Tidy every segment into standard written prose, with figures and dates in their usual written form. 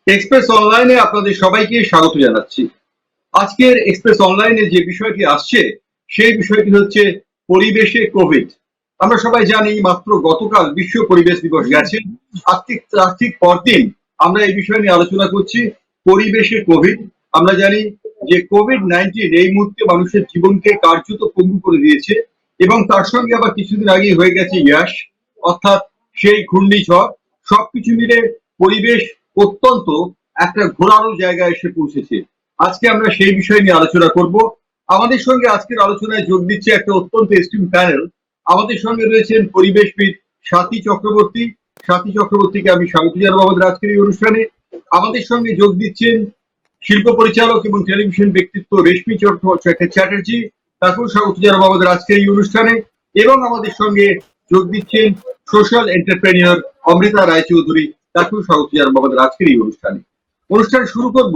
Express অনলাইনে আপনাদের সবাইকে স্বাগত জানাচ্ছি। আজকের এক্সপ্রেস অনলাইনে যে বিষয়টি আসছে সেই বিষয়টি হচ্ছে পরিবেশে কোভিড। আমরা সবাই জানি মাত্র গতকাল বিশ্ব পরিবেশ দিবস গেছে। ঠিক পরদিন আমরা এই বিষয় নিয়ে আলোচনা করছি পরিবেশে কোভিড। আমরা জানি যে কোভিড-19 এই মুহূর্তে মানুষের জীবনকে কার্যত পঙ্গু করে দিয়েছে এবং তার সঙ্গে আবার কিছুদিন আগে হয়ে গেছে ইয়াস, অর্থাৎ সেই ঘূর্ণিঝড়। সবকিছু মিলে পরিবেশ অত্যন্ত একটা ঘোরানো জায়গায় এসে পৌঁছেছে। আজকে আমরা সেই বিষয় নিয়ে আলোচনা করব। আমাদের সঙ্গে আজকের আলোচনায় যোগ দিচ্ছে একটা অত্যন্ত এস্টিম প্যানেল। আমাদের সঙ্গে রয়েছেন পরিবেশবিদ স্বাতী চক্রবর্তী। স্বাতী চক্রবর্তীকে আমি স্বাগত জানাবো আমাদের আজকের এই অনুষ্ঠানে। আমাদের সঙ্গে যোগ দিচ্ছেন শিল্প পরিচালক এবং টেলিভিশন ব্যক্তিত্ব রেশমি চ্যাটার্জি, তাকেও স্বাগত জানাবো আমাদের আজকের এই অনুষ্ঠানে। এবং আমাদের সঙ্গে যোগ দিচ্ছেন সোশ্যাল এন্টারপ্রেনিয়র অমৃতা রায়চৌধুরী, তাকেও স্বাগত জানাবো আমাদের আজকের এই অনুষ্ঠানে। অনুষ্ঠান শুরু করব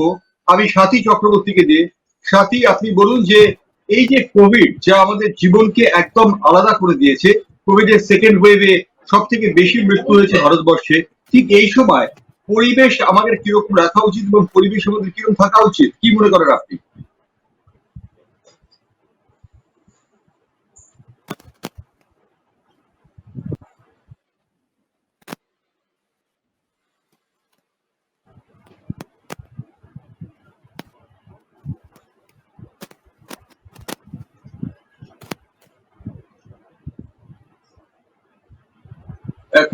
আমি স্বাতী চক্রবর্তীকে দিয়ে। স্বাতী, আপনি বলুন যে এই যে কোভিড যা আমাদের জীবনকে একদম আলাদা করে দিয়েছে, কোভিডের সেকেন্ড ওয়েভে সব থেকে বেশি মৃত্যু হয়েছে ভারতবর্ষে, ঠিক এই সময় পরিবেশ আমাদের কিরকম রাখা উচিত এবং পরিবেশ আমাদের কিরকম থাকা উচিত, কি মনে করেন আপনি?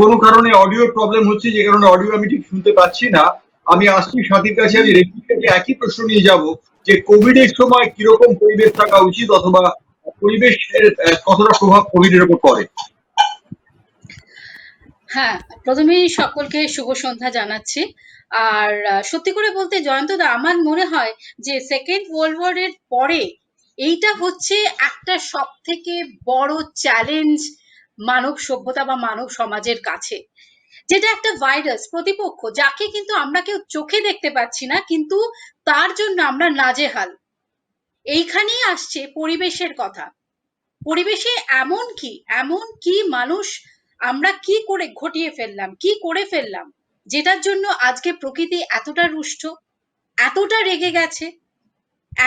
কোনো কারণে অডিওর প্রবলেম হচ্ছে, যে কারণে অডিও আমি ঠিক শুনতে পাচ্ছি না। আমি আসছি স্বাতীর কাছে, আমি রেশমির কাছে একই প্রশ্ন নিয়ে যাব যে কোভিড এর সময় কিরকম পরিবেশ থাকা উচিত অথবা পরিবেশের কতটা প্রভাব কোভিড এর উপর পড়ে। হ্যাঁ, প্রথমেই সকলকে শুভ সন্ধ্যা জানাচ্ছি। আর সত্যি করে বলতে জয়ন্তদা, আমার মনে হয় যে সেকেন্ড ওয়ার্ল্ড ওয়ার এর পরে এইটা হচ্ছে একটা সবথেকে বড় চ্যালেঞ্জ মানব সভ্যতা বা মানব সমাজের কাছে। যেটা একটা ভাইরাস প্রতিপক্ষ, যাকে কিন্তু আমরা কেউ চোখে দেখতে পাচ্ছি না, কিন্তু তার জন্য আমরা নাজেহাল। এইখানেই আসছে পরিবেশের কথা। পরিবেশে এমন কি মানুষ আমরা কি করে ঘটিয়ে ফেললাম, কি করে ফেললাম, যেটার জন্য আজকে প্রকৃতি এতটা রুষ্ট, এতটা রেগে গেছে,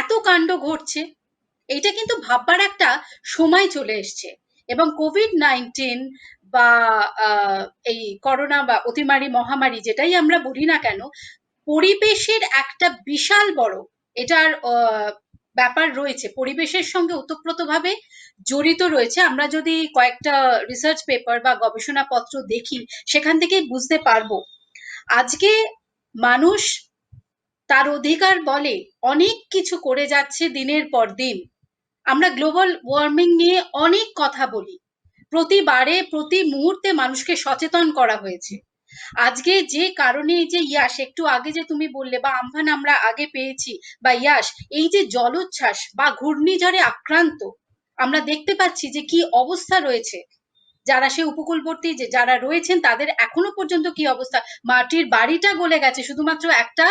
এত কাণ্ড ঘটছে। এইটা কিন্তু ভাববার একটা সময় চলে এসছে। এবং কোভিড-19 বা এই করোনা বা অতিমারি মহামারী যেটাই আমরা বলি না কেন, পরিবেশের একটা বিশাল বড় এটার ব্যাপার রয়েছে, পরিবেশের সঙ্গে ওতপ্রোতভাবে জড়িত রয়েছে। আমরা যদি কয়েকটা রিসার্চ পেপার বা গবেষণাপত্র দেখি, সেখান থেকেই বুঝতে পারবো। আজকে মানুষ তার অধিকার বলে অনেক কিছু করে যাচ্ছে দিনের পর দিন। আমরা গ্লোবাল ওয়ার্মিং নিয়ে অনেক কথা বলি, প্রতিবারে প্রতি মুহূর্তে মানুষকে সচেতন করা হয়েছে। আজকে যে কারণে এই যে ইয়াস একটু আগে যে তুমি বললে, বা আমফান আমরা আগে পেয়েছি, বা ইয়াস, এই যে জলোচ্ছ্বাস বা ঘূর্ণিঝড়ে আক্রান্ত, আমরা দেখতে পাচ্ছি যে কি অবস্থা রয়েছে। যারা সে উপকূলবর্তী যে যারা রয়েছেন তাদের এখনো পর্যন্ত কি অবস্থা, মাটির বাড়িটা গলে গেছে, শুধুমাত্র একটা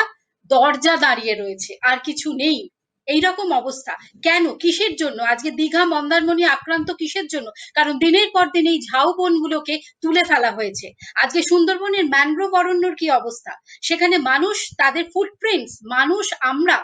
দরজা দাঁড়িয়ে রয়েছে, আর কিছু নেই। এইরকম অবস্থা কেন, কিসের জন্য? আজকে দীঘা মন্দারমণি আক্রান্ত কিসের জন্য? কারণ দিনের পর দিন এই ঝাউবনগুলোকে তুলে ফেলা হয়েছে। আজকে সুন্দরবনের ম্যানগ্রোভ অরণ্যর কি অবস্থা, সেখানে মানুষ তাদের ফুটপ্রিন্টস, মানুষ আমরা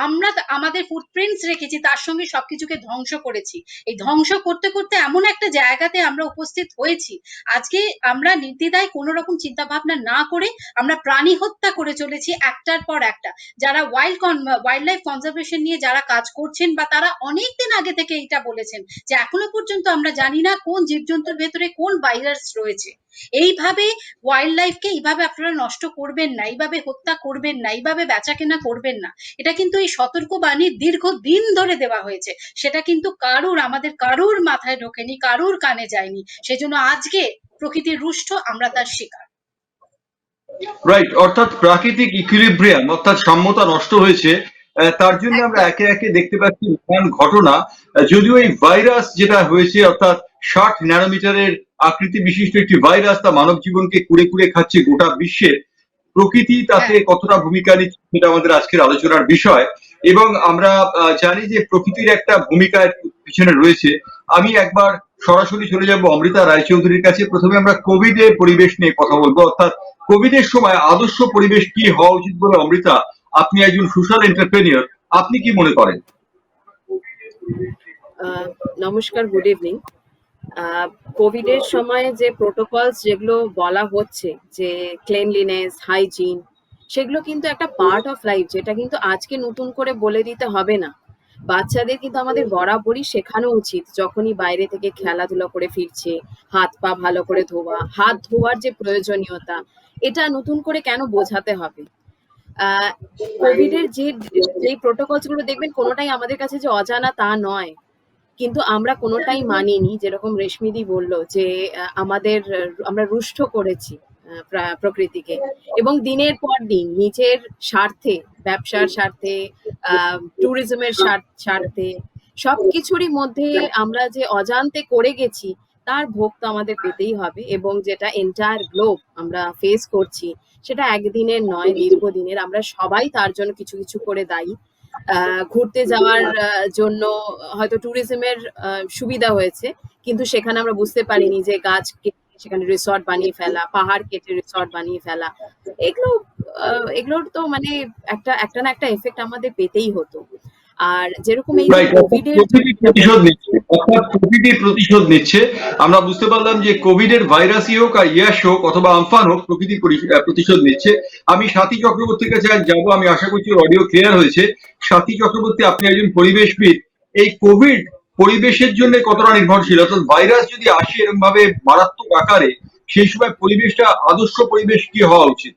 আমরা আমাদের ফুটপ্রিন্টস রেখেছি, তার সঙ্গে সবকিছুকে ধ্বংস করেছি। এই ধ্বংস করতে করতে এমন একটা জায়গাতে আমরা উপস্থিত হয়েছি, আজকে আমরা নির্দ্বিধায় কোনো রকম চিন্তা ভাবনা না করে আমরা প্রাণী হত্যা করে চলেছি একটার পর একটা। যারা ওয়াইল্ড লাইফ কনজারভেশন নিয়ে যারা কাজ করছেন, বা তারা অনেকদিন আগে থেকে এটা বলেছেন যে এখনো পর্যন্ত আমরা জানি না কোন জীবজন্তুর ভেতরে কোন ভাইরাস রয়েছে। এইভাবে ওয়াইল্ড লাইফকে এইভাবে আপনারা নষ্ট করবেন না, এইভাবে হত্যা করবেন না, এইভাবে বেচাকেনা করবেন না। এটা কিন্তু এই সতর্কবাণী দীর্ঘদিন ধরে দেওয়া হয়েছে, সেটা কিন্তু আমাদের কারুর মাথায় ঢোকেনি, কারুর কানে যায়নি। সেজন্য আজকে প্রকৃতির রুষ্ট, আমরা তার শিকার। রাইট, অর্থাৎ প্রাকৃতিক ইকুইলিব্রিয়াম অর্থাৎ সাম্যতা নষ্ট হয়েছে। তার জন্য আমরা একদম। একে একে দেখতে পাচ্ছি নানান ঘটনা। যদিও এই ভাইরাস যেটা হয়েছে, অর্থাৎ 60 ন্যানোমিটারের আকৃতি বিশিষ্ট একটি ভাইরাস, তা মানব জীবনকে কুড়ে কুড়ে খাচ্ছে গোটা বিশ্বে। প্রকৃতি তাতে হ্যাঁ। কতটা ভূমিকা নিচ্ছে সেটা আমাদের আজকের আলোচনার বিষয়। এবং আমরা জানি যে প্রকৃতির একটা ভূমিকা এর পিছনে রয়েছে। আমি একবার সরাসরি চলে যাব অমৃতা রায়চৌধুরীর কাছে। প্রথমে আমরা কোভিড এর পরিবেশ নিয়ে কথা বলবো, অর্থাৎ কোভিড এর সময় আদর্শ পরিবেশ কি হওয়া উচিত বলে অমৃতা, আপনি একজন সোশ্যাল এন্টারপ্রেনিয়র, আপনি কি মনে করেন? নমস্কার, গুড ইভিনিং। কোভিডের সময় যে প্রোটোকলস যেগুলো বলা হচ্ছে, যে ক্লিনলিনেস, হাইজিন, সেগুলো কিন্তু একটা পার্ট অফ লাইফ, যেটা কিন্তু আজকে নতুন করে বলে দিতে হবে না। বাচ্চাদের কিন্তু আমাদের বরাবরই শেখানো উচিত, যখনই বাইরে থেকে খেলাধুলা করে ফিরছে, হাত পা ভালো করে ধোয়া, হাত ধোয়ার যে প্রয়োজনীয়তা, এটা নতুন করে কেন বোঝাতে হবে? কোভিডের যেই প্রোটোকলস গুলো দেখবেন, কোনোটাই আমাদের কাছে যে অজানা তা নয়, কিন্তু আমরা কোনোটাই মানিনি। যেরকম রেশমিদি বললো যে আমরা রুষ্ট করেছি প্রকৃতিকে, এবং দিনের পর দিন নিজের স্বার্থে, ব্যবসার স্বার্থে, ট্যুরিজমের স্বার্থে, সবকিছুরই মধ্যে আমরা যে অজান্তে করে গেছি, তার ভোগ তো আমাদের পেতেই হবে। এবং যেটা এন্টায়ার গ্লোব আমরা ফেস করছি, সেটা একদিনের নয়, দীর্ঘদিনের। আমরা সবাই তার জন্য কিছু কিছু করে দায়ী। ঘুরতে যাওয়ার জন্য হয়তো ট্যুরিজমের সুবিধা হয়েছে, কিন্তু সেখানে আমরা বুঝতে পারিনি যে গাছ কেটে সেখানে রিসর্ট বানিয়ে ফেলা, পাহাড় কেটে রিসর্ট বানিয়ে ফেলা, এগুলোর তো মানে একটা না একটা এফেক্ট আমাদের পেতেই হতো। আর যেরকম এই কোভিডের প্রতিশোধ নিচ্ছে, আমরা বুঝতে পারলাম যে কোভিড এর ভাইরাসই হোক আর ইয়াস হোক অথবা আমফান হোক, প্রকৃতি প্রতিশোধ নিচ্ছে। আমি সাথী চক্রবর্তীর কাছে যাবো, আমি আশা করছি অডিও ক্লিয়ার হয়েছে। সাথী চক্রবর্তী, আপনি একজন পরিবেশবিদ, এই কোভিড পরিবেশের জন্য কতটা নির্ভরশীল? অর্থাৎ ভাইরাস যদি আসে এরকম ভাবে মারাত্মক আকারে, সেই সময় পরিবেশটা, আদর্শ পরিবেশ কি হওয়া উচিত?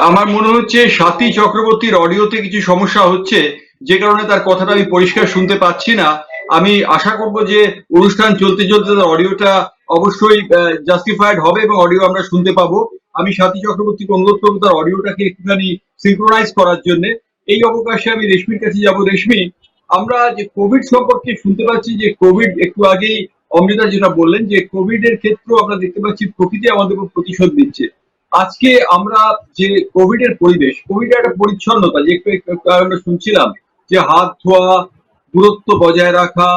আমার মনে হচ্ছে সাথী চক্রবর্তীর অডিওতে কিছু সমস্যা হচ্ছে, যে কারণে তার কথাটা আমি পরিষ্কার শুনতে পাচ্ছি না। আমি আশা করব যে অনুষ্ঠান চলতে চলতে তার অডিওটা অবশ্যই জাস্টিফাইড হবে এবং অডিও আমরা শুনতে পাবো। আমি সাথী চক্রবর্তীকে অনুরোধ করবো তার অডিওটাকে একটুখানি সিনক্রোনাইজ করার জন্য। এই অবকাশে আমি রেশমির কাছে যাব। রেশমি, আমরা যে কোভিড সম্পর্কে শুনতে পাচ্ছি, যে কোভিড একটু আগেই অমৃতা যেটা বললেন, যে কোভিড এর ক্ষেত্রেও আমরা দেখতে পাচ্ছি প্রকৃতি আমাদের উপর প্রতিশোধ দিচ্ছে। আজকে আমরা যে কোভিড এর পরিবেশ, কোভিড এর একটা পরিচ্ছন্নতা, যে একটু আমরা শুনছিলাম যে হাত ধোয়া, দূরত্ব বজায় রাখা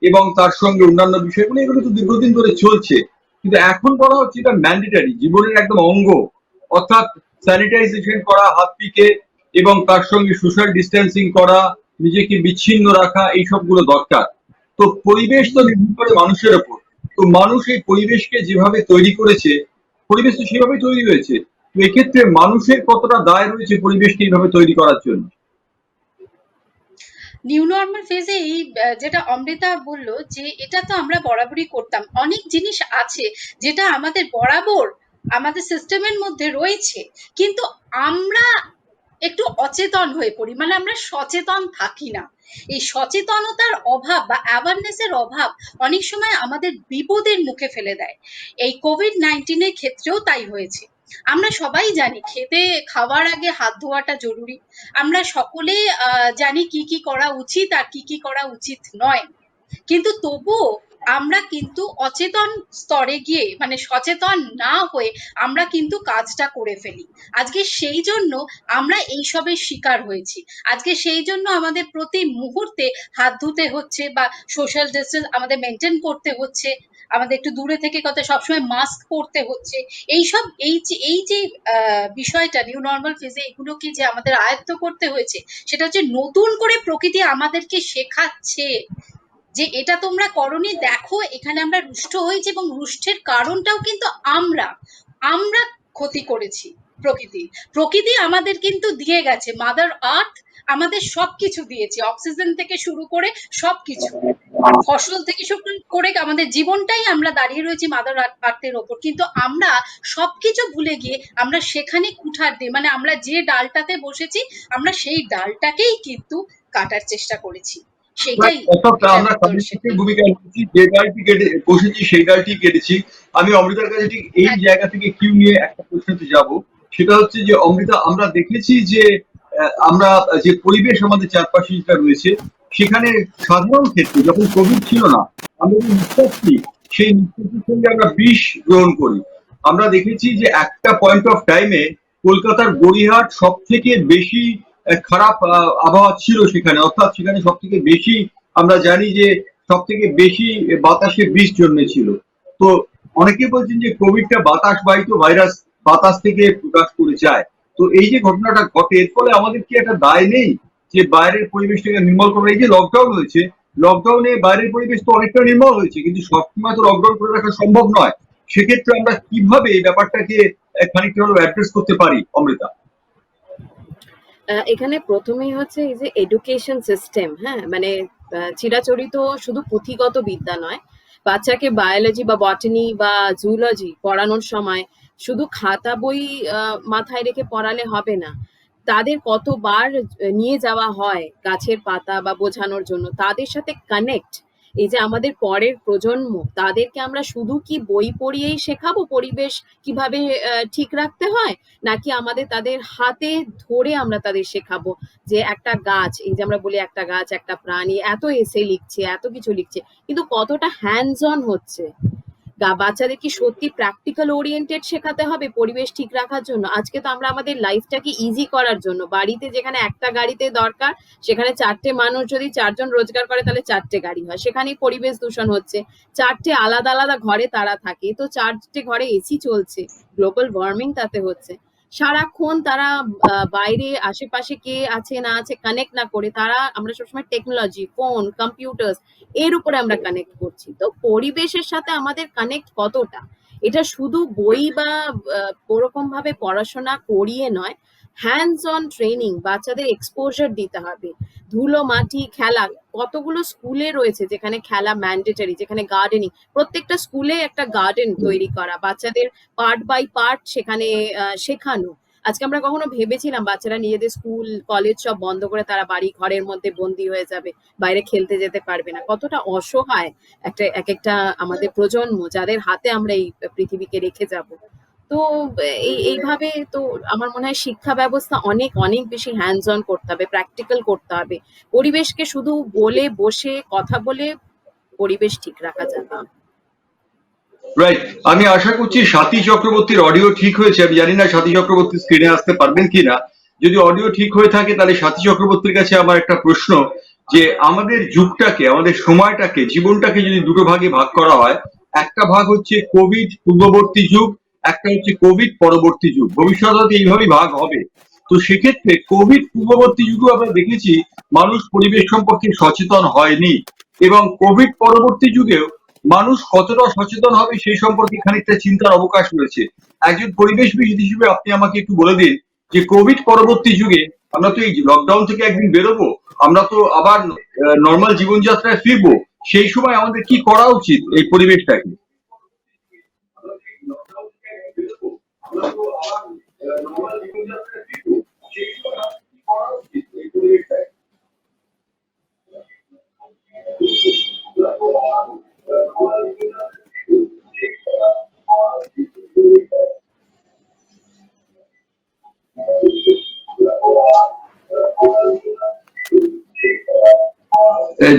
এবং তার সঙ্গে অন্যান্য বিষয়গুলো, এগুলো তো দীর্ঘদিন ধরে চলছে, কিন্তু এখন বলা হচ্ছে এটা ম্যান্ডেটারি, জীবনের একদম অঙ্গ। অর্থাৎ স্যানিটাইজেশন করা হাতটিকে, এবং তার সঙ্গে সোশ্যাল ডিস্টেন্সিং করা, নিজেকে বিচ্ছিন্ন রাখা, এই সবগুলো দরকার। তো পরিবেশ তো নির্ভর করে মানুষের ওপর। তো মানুষ এই পরিবেশকে যেভাবে তৈরি করেছে, পরিবেশ তো সেভাবেই তৈরি হয়েছে। তো এক্ষেত্রে মানুষের কতটা দায় রয়েছে পরিবেশকে এইভাবে তৈরি করার জন্য? নিউ নর্মাল ফেজে এই যেটা অমৃতা বলল, যে এটা তো আমরা বরাবরই করতাম। অনেক জিনিস আছে যেটা আমাদের বরাবর আমাদের সিস্টেমের মধ্যে রয়েছে, কিন্তু আমরা একটু অচেতন হয়ে পড়ি, মানে আমরা সচেতন থাকি না। এই সচেতনতার অভাব বা অ্যাওয়ারনেস এর অভাব অনেক সময় আমাদের বিপদের মুখে ফেলে দেয়। এই কোভিড-19 এর ক্ষেত্রেও তাই হয়েছে। আমরা সবাই জানি খেতে খাওয়ার আগে হাত ধোয়াটা জরুরি। আমরা সকলে জানি কি কি করা উচিত আর কি কি করা উচিত নয়, কিন্তু তবুও আমরা কিন্তু অচেতন স্তরে গিয়ে, মানে সচেতন না হয়ে আমরা কিন্তু কাজটা করে ফেলি। আজকে সেই জন্য আমরা এইসবের শিকার হয়েছি। আজকে সেই জন্য আমাদের প্রতি মুহূর্তে হাত ধুতে হচ্ছে বা সোশ্যাল ডিস্টেন্স আমাদের মেনটেন করতে হচ্ছে, আমাদের একটু দূরে থেকে কথা সবসময় মাস্ক পরতে হচ্ছে। এইসব এই যে বিষয়টা নিউ নর্মাল ফেজে এগুলোকে যে আমাদের আয়ত্ত করতে হয়েছে, সেটা হচ্ছে নতুন করে প্রকৃতি আমাদেরকে শেখাচ্ছে যে এটা তোমরা করনি, দেখো এখানে আমরা রুষ্ট হয়েছি, এবং রুষ্টের কারণটাও কিন্তু আমরা ক্ষতি করেছি। প্রকৃতি আমাদের কিন্তু দিয়ে গেছে, মাদার আর্থ আমাদের সবকিছু দিয়েছে, অক্সিজেন থেকে শুরু করে সবকিছু, ফসল থেকে শুরু করে আমাদের জীবনটাই আমরা দাঁড়িয়ে রয়েছি মাদার আর্থের ওপর। কিন্তু আমরা সবকিছু ভুলে গিয়ে আমরা সেখানে কুঠার দিই, মানে আমরা যে ডালটাতে বসেছি আমরা সেই ডালটাকেই কিন্তু কাটার চেষ্টা করেছি। সেটাই আমরা ভূমিকা নিয়েছি, যে ডালটি কেটে বসেছি সেই ডালটি কেটেছি। আমি অমৃতার কাছে ঠিক এই জায়গা থেকে কিউ নিয়ে একটা প্রশ্নতে যাব। সেটা হচ্ছে যে অমৃতা, আমরা দেখেছি যে আমরা যে পরিবেশ আমাদের চারপাশে যেটা রয়েছে সেখানে সাধারণ ক্ষেত্রে যখন কোভিড ছিল না, আমরা যে নিঃশ্বাস নিই সেই নিঃশ্বাসের সঙ্গে আমরা বিষ গ্রহণ করি। আমরা দেখেছি যে একটা পয়েন্ট অফ টাইমে কলকাতার গড়িয়াহাট সব থেকে বেশি খারাপ আবহাওয়া ছিল সেখানে, অর্থাৎ সেখানে সব থেকে বেশি আমরা জানি যে সব থেকে বেশি বাতাসে বিষ জন্মেছিল। তো অনেকে বলছেন যে কোভিডটা বাতাস বাহিত ভাইরাস, বাতাস থেকে প্রকাশ করে যায়। তো এই যে ঘটনাটা ঘটে এর ফলে আমাদের কি একটা দায় নেই যে বাইরের পরিবেশটাকে নির্মল করা? এই যে লকডাউন হয়েছে, লকডাউনে বাইরের পরিবেশ তো অনেকটা নির্মল হয়েছে, কিন্তু সবসময় তো লকডাউন করে রাখা সম্ভব নয়। সেক্ষেত্রে আমরা কিভাবে এই ব্যাপারটাকে খানিকটা হলেও অ্যাড্রেস করতে পারি অমৃতা? এখানে প্রথমেই হচ্ছে এই যে এডুকেশন সিস্টেম, হ্যাঁ, মানে চিরাচরিত শুধু পুঁথিগত বিদ্যা নয়, বাচ্চাকে বায়োলজি বা বটানি বা জুলজি পড়ানোর সময় শুধু খাতা বই মাথায় রেখে পড়ালে হবে না। তাদের কতবার নিয়ে যাওয়া হয় গাছের পাতা বা বোঝানোর জন্য, তাদের সাথে কানেক্ট। এই যে আমাদের পরের প্রজন্ম, তাদেরকে আমরা শুধু কি বই পড়িয়েই শেখাবো পরিবেশ কিভাবে ঠিক রাখতে হয়, নাকি আমাদের তাদের হাতে ধরে আমরা তাদের শেখাবো যে একটা গাছ, এই যে আমরা বলি একটা গাছ একটা প্রাণী, এত এসে লিখছে, এত কিছু লিখছে, কিন্তু কতটা হ্যান্ডস অন হচ্ছে? বাচ্চাদের কি সত্যি প্র্যাকটিক্যাল ওরিয়েন্টেড শেখাতে হবে পরিবেশ ঠিক রাখার জন্য? আজকে তো আমরা আমাদের লাইফটাকে ইজি করার জন্য বাড়িতে যেখানে একটা গাড়িতে দরকার, সেখানে 4টে মানুষ যদি 4জন রোজগার করে তাহলে 4টে গাড়ি হয়, সেখানেই পরিবেশ দূষণ হচ্ছে। 4টে আলাদা আলাদা ঘরে তারা থাকে, তো 4টে ঘরে এসি চলছে, গ্লোবাল ওয়ার্মিং তাতে হচ্ছে। সারাক্ষণ তারা বাইরে আশেপাশে কে আছে না আছে কানেক্ট না করে, তারা আমরা সবসময় টেকনোলজি, ফোন, কম্পিউটার, এর উপরে আমরা কানেক্ট করছি। তো পরিবেশের সাথে আমাদের কানেক্ট কতটা, এটা শুধু বই বা ওরকম ভাবে পড়াশোনা করিয়ে নয়, হ্যান্ডস অন ট্রেনিং, বাচ্চাদের এক্সপোজার দিতে হবে। ধুলো মাটি খেলা, কতগুলো স্কুলে রয়েছে যেখানে খেলা ম্যান্ডেটরি, যেখানে গার্ডেনিং, প্রত্যেকটা স্কুলে একটা গার্ডেন তৈরি করা, বাচ্চাদের পার্ট বাই পার্ট সেখানে শেখানো। আজকে আমরা কখনো ভেবেছিলাম বাচ্চারা নিজেদের স্কুল কলেজ সব বন্ধ করে তারা বাড়ি ঘরের মধ্যে বন্দি হয়ে যাবে, বাইরে খেলতে যেতে পারবে না? কতটা অসহায় এক একটা আমাদের প্রজন্ম, যাদের হাতে আমরা এই পৃথিবীকে রেখে যাব। তো এইভাবে তো আমার মনে হয় শিক্ষা ব্যবস্থা অনেক অনেক বেশি হ্যান্ডস অন করতে হবে, প্র্যাকটিক্যাল করতে হবে। পরিবেশকে শুধু বলে বসে কথা বলে পরিবেশ ঠিক রাখা যাবে না। রাইট, আমি আশা করছি স্বাতী চক্রবর্তীর অডিও ঠিক হয়েছে। আমি জানি না স্বাতী চক্রবর্তী স্ক্রিনে আসতে পারবেন কিনা। যদি অডিও ঠিক হয়ে থাকে তাহলে স্বাতী চক্রবর্তীর কাছে আমার একটা প্রশ্ন, যে আমাদের যুগটাকে, আমাদের সময়টাকে, জীবনটাকে যদি দুটো ভাগে ভাগ করা হয়, একটা ভাগ হচ্ছে কোভিড পূর্ববর্তী যুগ, একটা হচ্ছে কোভিড পরবর্তী যুগ, ভবিষ্যতে হয়তো এইভাবেই ভাগ হবে। তো সেক্ষেত্রে কোভিড পূর্ববর্তী যুগেও আমরা দেখেছি মানুষ পরিবেশ সম্পর্কে সচেতন হয়নি, এবং কোভিড পরবর্তী যুগেও মানুষ কতটা সচেতন হবে সেই সম্পর্কে খানিকটা চিন্তার অবকাশ রয়েছে। একজন পরিবেশবিদ হিসেবে আপনি আমাকে একটু বলে দিন যে কোভিড পরবর্তী যুগে আমরা তো এই লকডাউন থেকে একদিন বেরোবো, আমরা তো আবার নর্মাল জীবনযাত্রায় ফিরবো, সেই সময় আমাদের কি করা উচিত এই পরিবেশটাকে?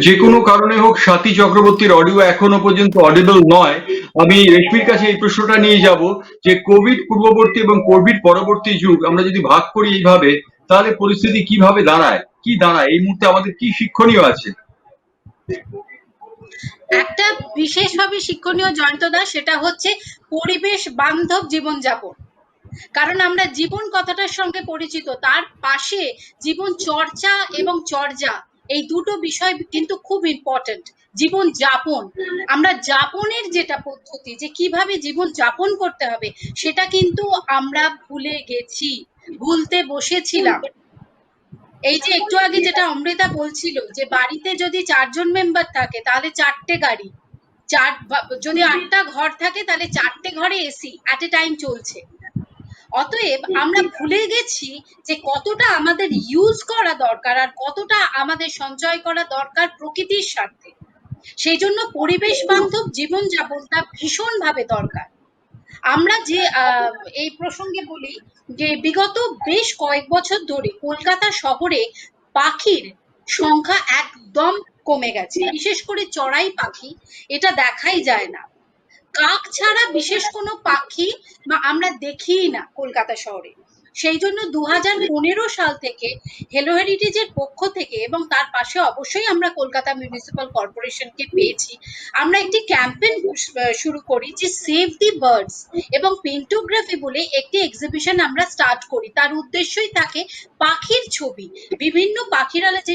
যে কোনো কারণে হোক স্বাতী চক্রবর্তীর অডিও এখনো পর্যন্ত অডিবল নয়। আমি রেশমির কাছে এই প্রশ্নটা নিয়ে যাব যে কোভিড পূর্ববর্তী এবং কোভিড পরবর্তী যুগ আমরা যদি ভাগ করি এইভাবে, তাহলে পরিস্থিতি কিভাবে দাঁড়ায়, কি দাঁড়ায় এই মুহূর্তে, আমাদের কি শিক্ষণীয় আছে? একটা বিশেষভাবে শিক্ষণীয় জয়ন্তদা, সেটা হচ্ছে পরিবেশ বান্ধব জীবনযাপন। কারণ আমরা জীবন কথাটার সঙ্গে পরিচিত, তার পাশে জীবন চর্চা এবং চর্যা, এই দুটো বিষয় কিন্তু খুব ইম্পর্টেন্ট। জীবন যাপন, আমরা যাপনের যেটা পদ্ধতি, যে কিভাবে জীবন যাপন করতে হবে, সেটা কিন্তু আমরা ভুলে গেছি, ভুলতে বসেছিলাম। এই যে একটু আগে যেটা অমৃতা বলছিল, যে বাড়িতে যদি 4জন মেম্বার থাকে তাহলে 4টে গাড়ি, যদি 8টা ঘর থাকে তাহলে 4টে ঘরে এসি অ্যাট এ টাইম চলছে। অতএব আমরা ভুলে গেছি যে কতটা আমাদের ইউজ করা দরকার আর কতটা আমাদের সঞ্চয় করা দরকার প্রকৃতির স্বার্থে। সেই জন্য পরিবেশ বান্ধব জীবনযাপনটা ভীষণভাবে দরকার। আমরা যে এই প্রসঙ্গে বলি যে বিগত বেশ কয়েক বছর ধরে কলকাতা শহরে পাখির সংখ্যা একদম কমে গেছে, বিশেষ করে চড়াই পাখি এটা দেখাই যায় না। কাক ছাড়া বিশেষ কোনো পাখি আমরা দেখিই না কলকাতা শহরে। সেই জন্য 2015 সাল থেকে হেলো হেরিটেজের পক্ষ থেকে এবং তার পাশে অবশ্যই আমরা কলকাতা মিউনিসিপাল কর্পোরেশনকে পেয়েছি, আমরা একটি ক্যাম্পেইন শুরু করি যে সেভ দি বার্ডস এবং পেন্টোগ্রাফি বলে একটি এক্সিবিশন আমরা স্টার্ট করি। তার উদ্দেশ্যই থাকে পাখির ছবি, বিভিন্ন পাখিরালয় যে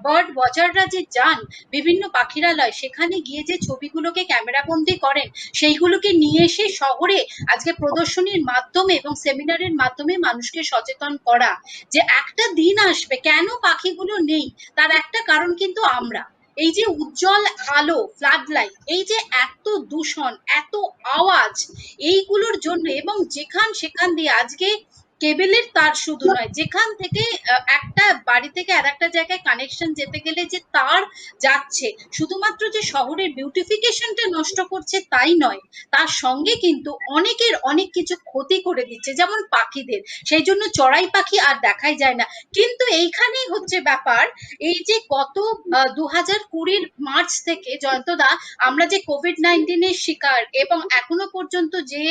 বার্ড ওয়াচাররা যে যান বিভিন্ন পাখিরালয়, সেখানে গিয়ে যে ছবিগুলোকে ক্যামেরাবন্দি করেন সেইগুলোকে নিয়ে এসে শহরে আজকে প্রদর্শনীর মাধ্যমে এবং সেমিনারের মাধ্যমে মানুষকে সচেতন করা যে একটা দিন আসবে কেন পাখিগুলো নেই, তার একটা কারণ কিন্তু আমরা। এই যে উজ্জ্বল আলো, ফ্লাড লাইট, এই যে এত দূষণ, এত আওয়াজ, এইগুলোর জন্য এবং যেখান সেখান দিয়ে আজকে কেবেলের তার শুধু নয়, যেখান থেকে একটা বাড়ি থেকে আর একটা জায়গায় কানেকশন যেতে গেলে যে তার যাচ্ছে, শুধুমাত্র যে শহরের বিউটিফিকেশনটা নষ্ট করছে তাই নয়, তার সঙ্গে কিন্তু অনেকের অনেক কিছু ক্ষতি করে দিচ্ছে, যেমন পাখিদের। সেই জন্য চড়াই পাখি আর দেখাই যায় না। কিন্তু এইখানেই হচ্ছে ব্যাপার, এই যে গত 2020 মার্চ থেকে জয়ন্তদা আমরা যে কোভিড-19 এর শিকার এবং এখনো পর্যন্ত যে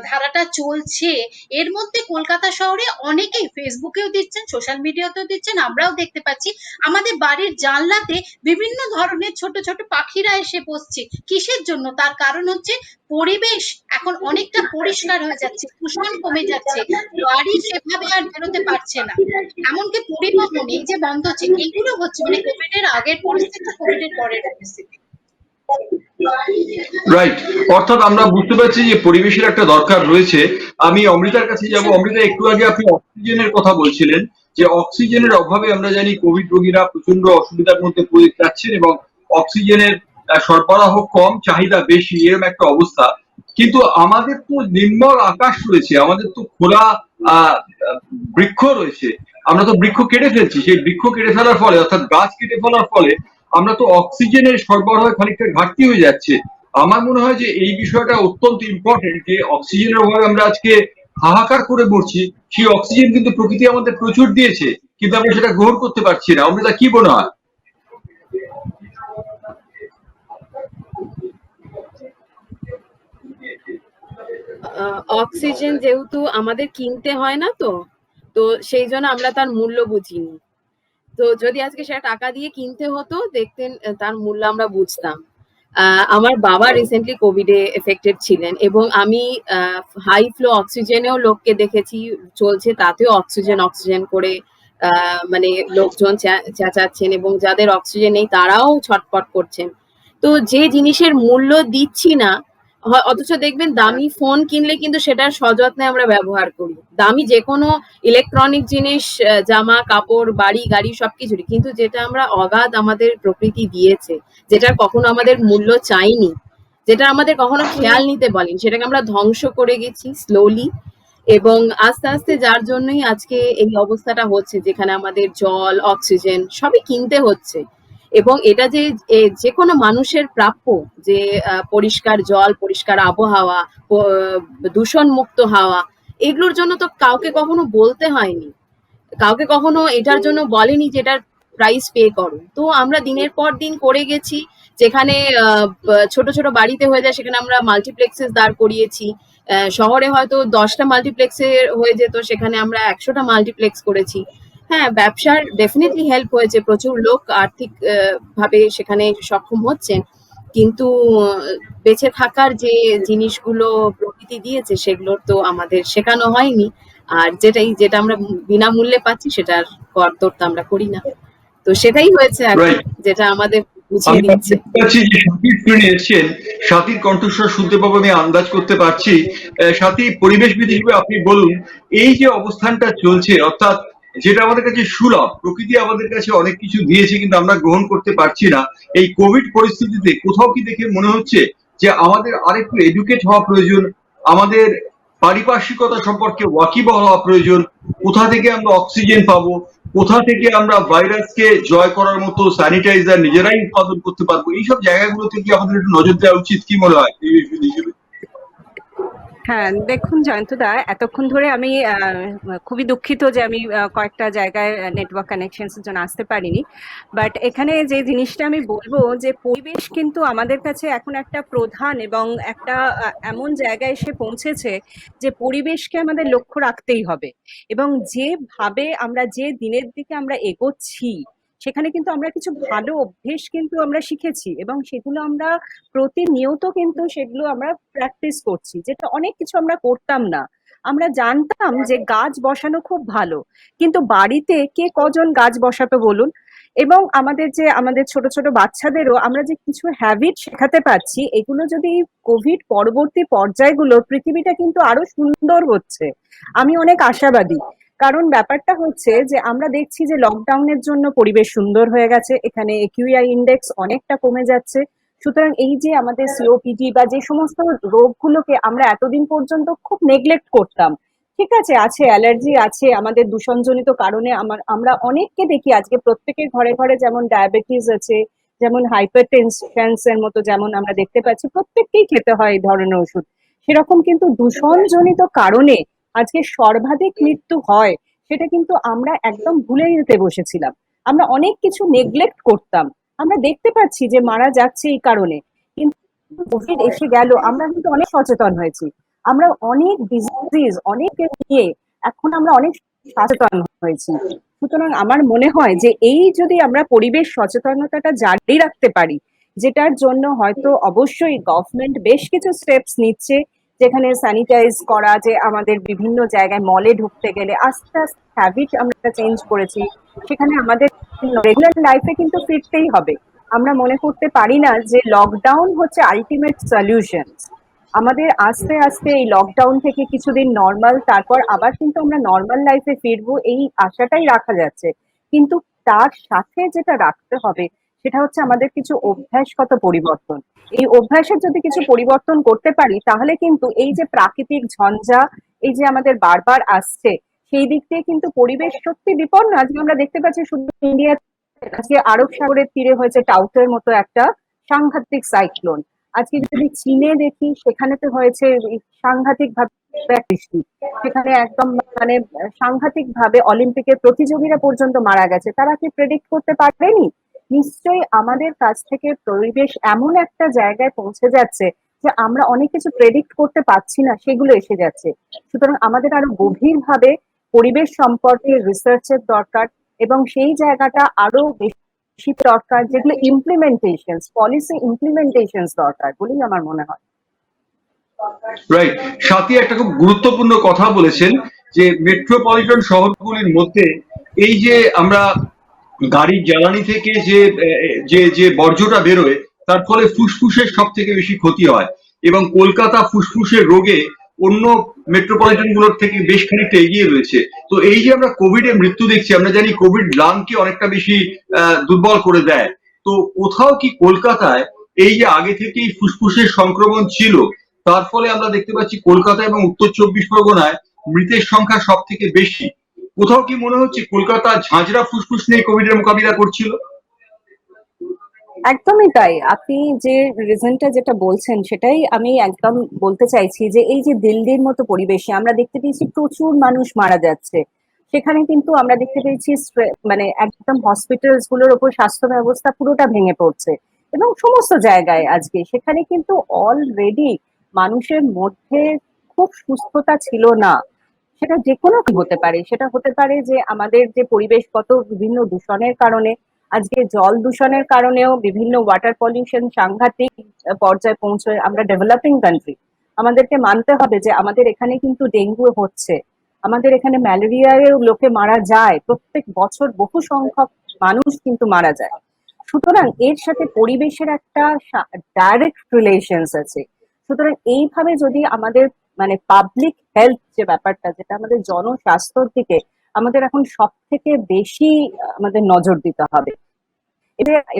ধারাটা চলছে, এর মধ্যে কলকাতা শহরে অনেকেই ফেসবুকেও দিচ্ছেন, সোশ্যাল মিডিয়াতেও দিচ্ছেন, আমরাও দেখতে পাচ্ছি আমাদের বাড়ির জানলাতে বিভিন্ন ধরনের ছোট ছোট পাখিরা এসে বসছে। কিসের জন্য? তার কারণ হচ্ছে পরিবেশ এখন অনেকটা পরিষ্কার হয়ে যাচ্ছে, দূষণ কমে যাচ্ছে, গাড়ি সেভাবে আর বেরোতে পারছে না, এমনকি পরিবহন এই যে বন্ধ হচ্ছে, এইগুলো হচ্ছে মানে কোভিড এর আগের পরিস্থিতি, কোভিড এর পরের পরিস্থিতি। রাইট, অর্থাৎ আমরা বুঝতে পারছি যে পরিবেশের একটা দরকার রয়েছে। আমি অমৃতার কাছে যাব। অমৃতা, একটু আগে আপনি অক্সিজেনের কথা বলছিলেন যে অক্সিজেনের অভাবে আমরা জানি কোভিড রোগীরা প্রচন্ড অসুবিধার মধ্যে পড়ে যাচ্ছেন এবং অক্সিজেনের সরবরাহ কম, চাহিদা বেশি, এরকম একটা অবস্থা। কিন্তু আমাদের তো নির্মল আকাশ রয়েছে, আমাদের তো খোলা আহ বৃক্ষ রয়েছে, আমরা তো বৃক্ষ কেটে ফেলছি। সেই বৃক্ষ কেটে ফেলার ফলে, অর্থাৎ গাছ কেটে ফেলার ফলে আমরা তো অক্সিজেনের সরবরাহ খানিকটা ঘাটতি হয়ে যাচ্ছে। আমার মনে হয় যে এই বিষয়টা অত্যন্ত ইম্পর্টেন্ট যে অক্সিজেনের অভাবে আমরা আজকে হাহাকার করে মরছি। সেই অক্সিজেন কিন্তু প্রকৃতি আমাদের প্রচুর দিয়েছে, কিন্তু আমরা সেটা গ্রহণ করতে পারছি না। অমৃতা, কি মনে হয়? অক্সিজেন যেহেতু আমাদের কিনতে হয় না, তো তো সেই জন্য আমরা তার মূল্য বুঝিনি। তো যদি আজকে সেটা টাকা দিয়ে কিনতে হতো, দেখতেন তার মূল্য আমরা বুঝতাম। আমার বাবা রিসেন্টলি কোভিডে এফেক্টেড ছিলেন এবং আমি হাই ফ্লো অক্সিজেনেও লোককে দেখেছি চলছে, তাতেও অক্সিজেন অক্সিজেন করে মানে লোকজন চেঁচাচ্ছেন এবং যাদের অক্সিজেন নেই তারাও ছটফট করছেন। তো যে জিনিসের মূল্য দিচ্ছি না, অথচ দেখবেন দামি ফোন কিনলে কিন্তু সেটার সযত্নে আমরা ব্যবহার করি, দামি যে কোনো ইলেকট্রনিক জিনিস, জামা কাপড়, বাড়ি গাড়ি সবকিছুরই, কিন্তু যেটা আমরা অগাধ আমাদের প্রকৃতি দিয়েছে, যেটার কখনো আমাদের মূল্য চাইনি, যেটা আমাদের কখনো খেয়াল নিতে বলেন, সেটাকে আমরা ধ্বংস করে গেছি স্লোলি। এবং আস্তে আস্তে যার জন্যই আজকে এই অবস্থাটা হচ্ছে, যেখানে আমাদের জল, অক্সিজেন সবই কিনতে হচ্ছে। এবং এটা যে কোনো মানুষের প্রাপ্য যে পরিষ্কার জল, পরিষ্কার আবহাওয়া, দূষণ মুক্ত হাওয়া, এগুলোর জন্য তো কাউকে কখনো বলতে হয়নি, কাউকে কখনো এটার জন্য বলেনি যে এটার প্রাইস পে করো। তো আমরা দিনের পর দিন করে গেছি, যেখানে ছোট ছোট বাড়িতে হয়ে যায় সেখানে আমরা মাল্টিপ্লেক্সেস দাঁড় করিয়েছি। শহরে হয়তো 10টা মাল্টিপ্লেক্সে হয়ে যেত, সেখানে আমরা 100টা মাল্টিপ্লেক্স করেছি। হ্যাঁ, ব্যবসার ডেফিনেটলি হেল্প হয়েছে, প্রচুর লোক আর্থিক ভাবে সেখানে সক্ষম হচ্ছেন, কিন্তু বেঁচে থাকার যে জিনিসগুলো প্রকৃতি দিয়েছে সেগুলোর তো আমাদের শেখানো হয়নি। আর যেটা আমরা বিনামূল্যে পাচ্ছি সেটার কদর তো আমরা করি না। তো সেটাই হয়েছে এখন, যেটা আমাদের বুঝিয়ে দিচ্ছে। সাথীর কণ্ঠস্বর শুনতে পাবো, আমি আন্দাজ করতে পারছি। সাথী, পরিবেশবিদ হিসেবে আপনি বলুন, এই যে অবস্থানটা চলছে, অর্থাৎ যেটা আমাদের কাছে সুলভ, প্রকৃতি আমাদের কাছে অনেক কিছু দিয়েছে কিন্তু আমরা গ্রহণ করতে পারছি না, এই কোভিড পরিস্থিতিতে কোথাও কি দেখে মনে হচ্ছে যে আমাদের আরেকটু এডুকেট হওয়া প্রয়োজন, আমাদের পারিপার্শ্বিকতা সম্পর্কে ওয়াকিবহাল হওয়া প্রয়োজন, কোথা থেকে আমরা অক্সিজেন পাবো, কোথা থেকে আমরা ভাইরাসকে জয় করার মতো স্যানিটাইজার নিজেরাই উৎপাদন করতে পারবো, এইসব জায়গাগুলো থেকে আমাদের একটু নজর দেওয়া উচিত, কি মনে হয় পরিবেশবিদ হিসেবে? হ্যাঁ, দেখুন জয়ন্তদা, এতক্ষণ ধরে আমি খুবই দুঃখিত যে আমি কয়েকটা জায়গায় নেটওয়ার্ক কানেকশনস এর জন্য আসতে পারিনি। বাট এখানে যে জিনিসটা আমি বলবো, যে পরিবেশ কিন্তু আমাদের কাছে এখন একটা প্রধান এবং একটা এমন জায়গায় এসে পৌঁছেছে যে পরিবেশকে আমাদের লক্ষ্য রাখতেই হবে। এবং যেভাবে আমরা যে দিনের দিকে আমরা এগোচ্ছি, সেখানে কিন্তু আমরা কিছু ভালো অভ্যেস কিন্তু আমরা শিখেছি এবং সেগুলো আমরা প্রতিনিয়ত কিন্তু সেগুলো আমরা প্র্যাকটিস করছি, যেটা অনেক কিছু আমরা করতাম না। আমরা জানতাম যে গাছ বসানো খুব ভালো, কিন্তু বাড়িতে কে কজন গাছ বসাতো বলুন? এবং আমাদের ছোট ছোট বাচ্চাদেরও আমরা যে কিছু হ্যাবিট শেখাতে পারছি, এগুলো যদি কোভিড পরবর্তী পর্যায়গুলো, পৃথিবীটা কিন্তু আরো সুন্দর হচ্ছে। আমি অনেক আশাবাদী। কারণ ব্যাপারটা হচ্ছে যে আমরা দেখছি যে লকডাউনের জন্য পরিবেশ সুন্দর হয়ে গেছে, এখানে একিউআই ইন্ডেক্স অনেকটা কমে যাচ্ছে। সুতরাং এই যে আমাদের সিওপিডি বা যে সমস্ত রোগগুলোকে আমরা এতদিন পর্যন্ত খুব নেগলেক্ট করতাম, ঠিক আছে, অ্যালার্জি আছে, আমাদের দূষণজনিত কারণে আমরা অনেককে দেখি আজকে প্রত্যেকের ঘরে ঘরে, যেমন ডায়াবেটিস আছে, যেমন হাইপার টেনশন মতো যেমন আমরা দেখতে পাচ্ছি, প্রত্যেককেই খেতে হয় এই ধরনের ওষুধ। সেরকম কিন্তু দূষণজনিত কারণে আজকে সর্বাধিক মৃত্যু হয়, সেটা কিন্তু আমরা একদম ভুলে যেতে বসেছিলাম। আমরা অনেক কিছু নেগলেক্ট করতাম, আমরা দেখতে পাচ্ছি যে মারা যাচ্ছে এই কারণে। কিন্তু কোভিড এসে গেল, আমরা কিন্তু অনেক সচেতন হয়েছি, আমরা অনেক ডিজিজ অনেককে নিয়ে এখন আমরা অনেক সচেতন হয়েছি। সুতরাং আমার মনে হয় যে এই যদি আমরা পরিবেশ সচেতনতাটা জারি রাখতে পারি, যেটার জন্য হয়তো অবশ্যই গভর্নমেন্ট বেশ কিছু স্টেপস নিচ্ছে, যেখানে স্যানিটাইজ করা, যে আমাদের বিভিন্ন জায়গায় মলে ঢুকতে গেলে আস্তে আস্তে হ্যাবিট আমরা চেঞ্জ করেছি, সেখানে আমাদের রেগুলার লাইফে কিন্তু ফিরতেই হবে। আমরা মনে করতে পারি না যে লকডাউন হচ্ছে আলটিমেট সলিউশন। আমাদের আস্তে আস্তে এই লকডাউন থেকে কিছুদিন নর্মাল, তারপর আবার কিন্তু আমরা নর্মাল লাইফে ফিরবো, এই আশাটাই রাখা যাচ্ছে। কিন্তু তার সাথে যেটা রাখতে হবে সেটা হচ্ছে আমাদের কিছু অভ্যাসগত পরিবর্তন। এই অভ্যাসের যদি কিছু পরিবর্তন করতে পারি, তাহলে কিন্তু এই যে প্রাকৃতিক ঝঞ্ঝা, এই যে আমাদের বারবার আসছে, সেই দিক দিয়ে কিন্তু পরিবেশ সত্যি বিপন্ন। আজকে আমরা দেখতে পাচ্ছি শুধু ইন্ডিয়া, আজকে আরব সাগরের তীরে হয়েছে টাউটের মতো একটা সাংঘাতিক সাইক্লোন। আজকে যদি চীনে দেখি, সেখানে তো হয়েছে সাংঘাতিক ভাবে বৃষ্টি, সেখানে একদম মানে সাংঘাতিক ভাবে অলিম্পিকের প্রতিযোগীরা পর্যন্ত মারা গেছে। তারা কি প্রেডিক্ট করতে পারেনি? নিশ্চয়ই আমাদের কাছ থেকে পরিবেশ এমন একটা জায়গায় পৌঁছে যাচ্ছে যে আমরা অনেক কিছু প্রেডিক্ট করতে পারছি না, সেগুলো এসে যাচ্ছে। সুতরাং আমাদের আরো গভীরভাবে পরিবেশ সম্পর্কে রিসার্চের দরকার, এবং সেই জায়গাটা আরো বেশি দরকার, যেগুলো ইমপ্লিমেন্টেশন, পলিসি ইমপ্লিমেন্টেশন দরকার বলেই আমার মনে হয়। রাইট। সাথী একটা খুব গুরুত্বপূর্ণ কথা বলেছেন যে মেট্রোপলিটন শহরগুলির মধ্যে এই যে আমরা গাড়ির জ্বালানি থেকে যে যে যে বর্জ্যটা বেরোয়, তার ফলে ফুসফুসের সব থেকে বেশি ক্ষতি হয়, এবং কলকাতা ফুসফুসের রোগে অন্য মেট্রোপলিটন গুলোর থেকে বেশ খানিকটা এগিয়ে রয়েছে। তো এই যে আমরা কোভিডে মৃত্যু দেখছি, আমরা জানি কোভিড লাংকে অনেকটা বেশি দুর্বল করে দেয়। তো কোথাও কি কলকাতায় এই যে আগে থেকেই ফুসফুসের সংক্রমণ ছিল, তার ফলে আমরা দেখতে পাচ্ছি কলকাতা এবং উত্তর চব্বিশ পরগনায় মৃতের সংখ্যা সব থেকে বেশি? কোথাও কি মনে হচ্ছে কলকাতা ঝাঁঝরা ফুসফুস নিয়ে কোভিডের মোকাবিলা করছিল? একদমই তাই। আপনি যে রিজনটা যেটা বলছেন, সেটাই আমি একদম বলতে চাইছি, যে এই যে দিল্লির মতো পরিবেশে আমরা দেখতে পেয়েছি প্রচুর মানুষ মারা যাচ্ছে, সেখানে কিন্তু আমরা দেখতে পেয়েছি মানে একদম হসপিটালস গুলোর উপর স্বাস্থ্য ব্যবস্থা পুরোটা ভেঙে পড়ছে, এবং সমস্ত জায়গায় আজকে সেখানে কিন্তু অলরেডি মানুষের মধ্যে খুব সুস্থতা ছিল না। সেটা যে কোনো কি হতে পারে, সেটা হতে পারে যে আমাদের যে পরিবেশগত বিভিন্ন দূষণের কারণে, আজকে জল দূষণের কারণেও বিভিন্ন ওয়াটার পলিউশন সাংঘাতিক পর্যায়ে পৌঁছয়। আমরা ডেভেলপিং কান্ট্রি, আমাদেরকে মানতে হবে যে আমাদের এখানে কিন্তু ডেঙ্গু হচ্ছে, আমাদের এখানে ম্যালেরিয়ায় লোকে মারা যায়, প্রত্যেক বছর বহু সংখ্যক মানুষ কিন্তু মারা যায়। সুতরাং এর সাথে পরিবেশের একটা ডাইরেক্ট রিলেশনস আছে। সুতরাং এইভাবে যদি আমাদের মানে পাবলিক হেলথ যে ব্যাপারটা, যেটা আমাদের জনস্বাস্থ্যের দিকে আমাদের এখন সব থেকে বেশি আমাদের নজর দিতে হবে।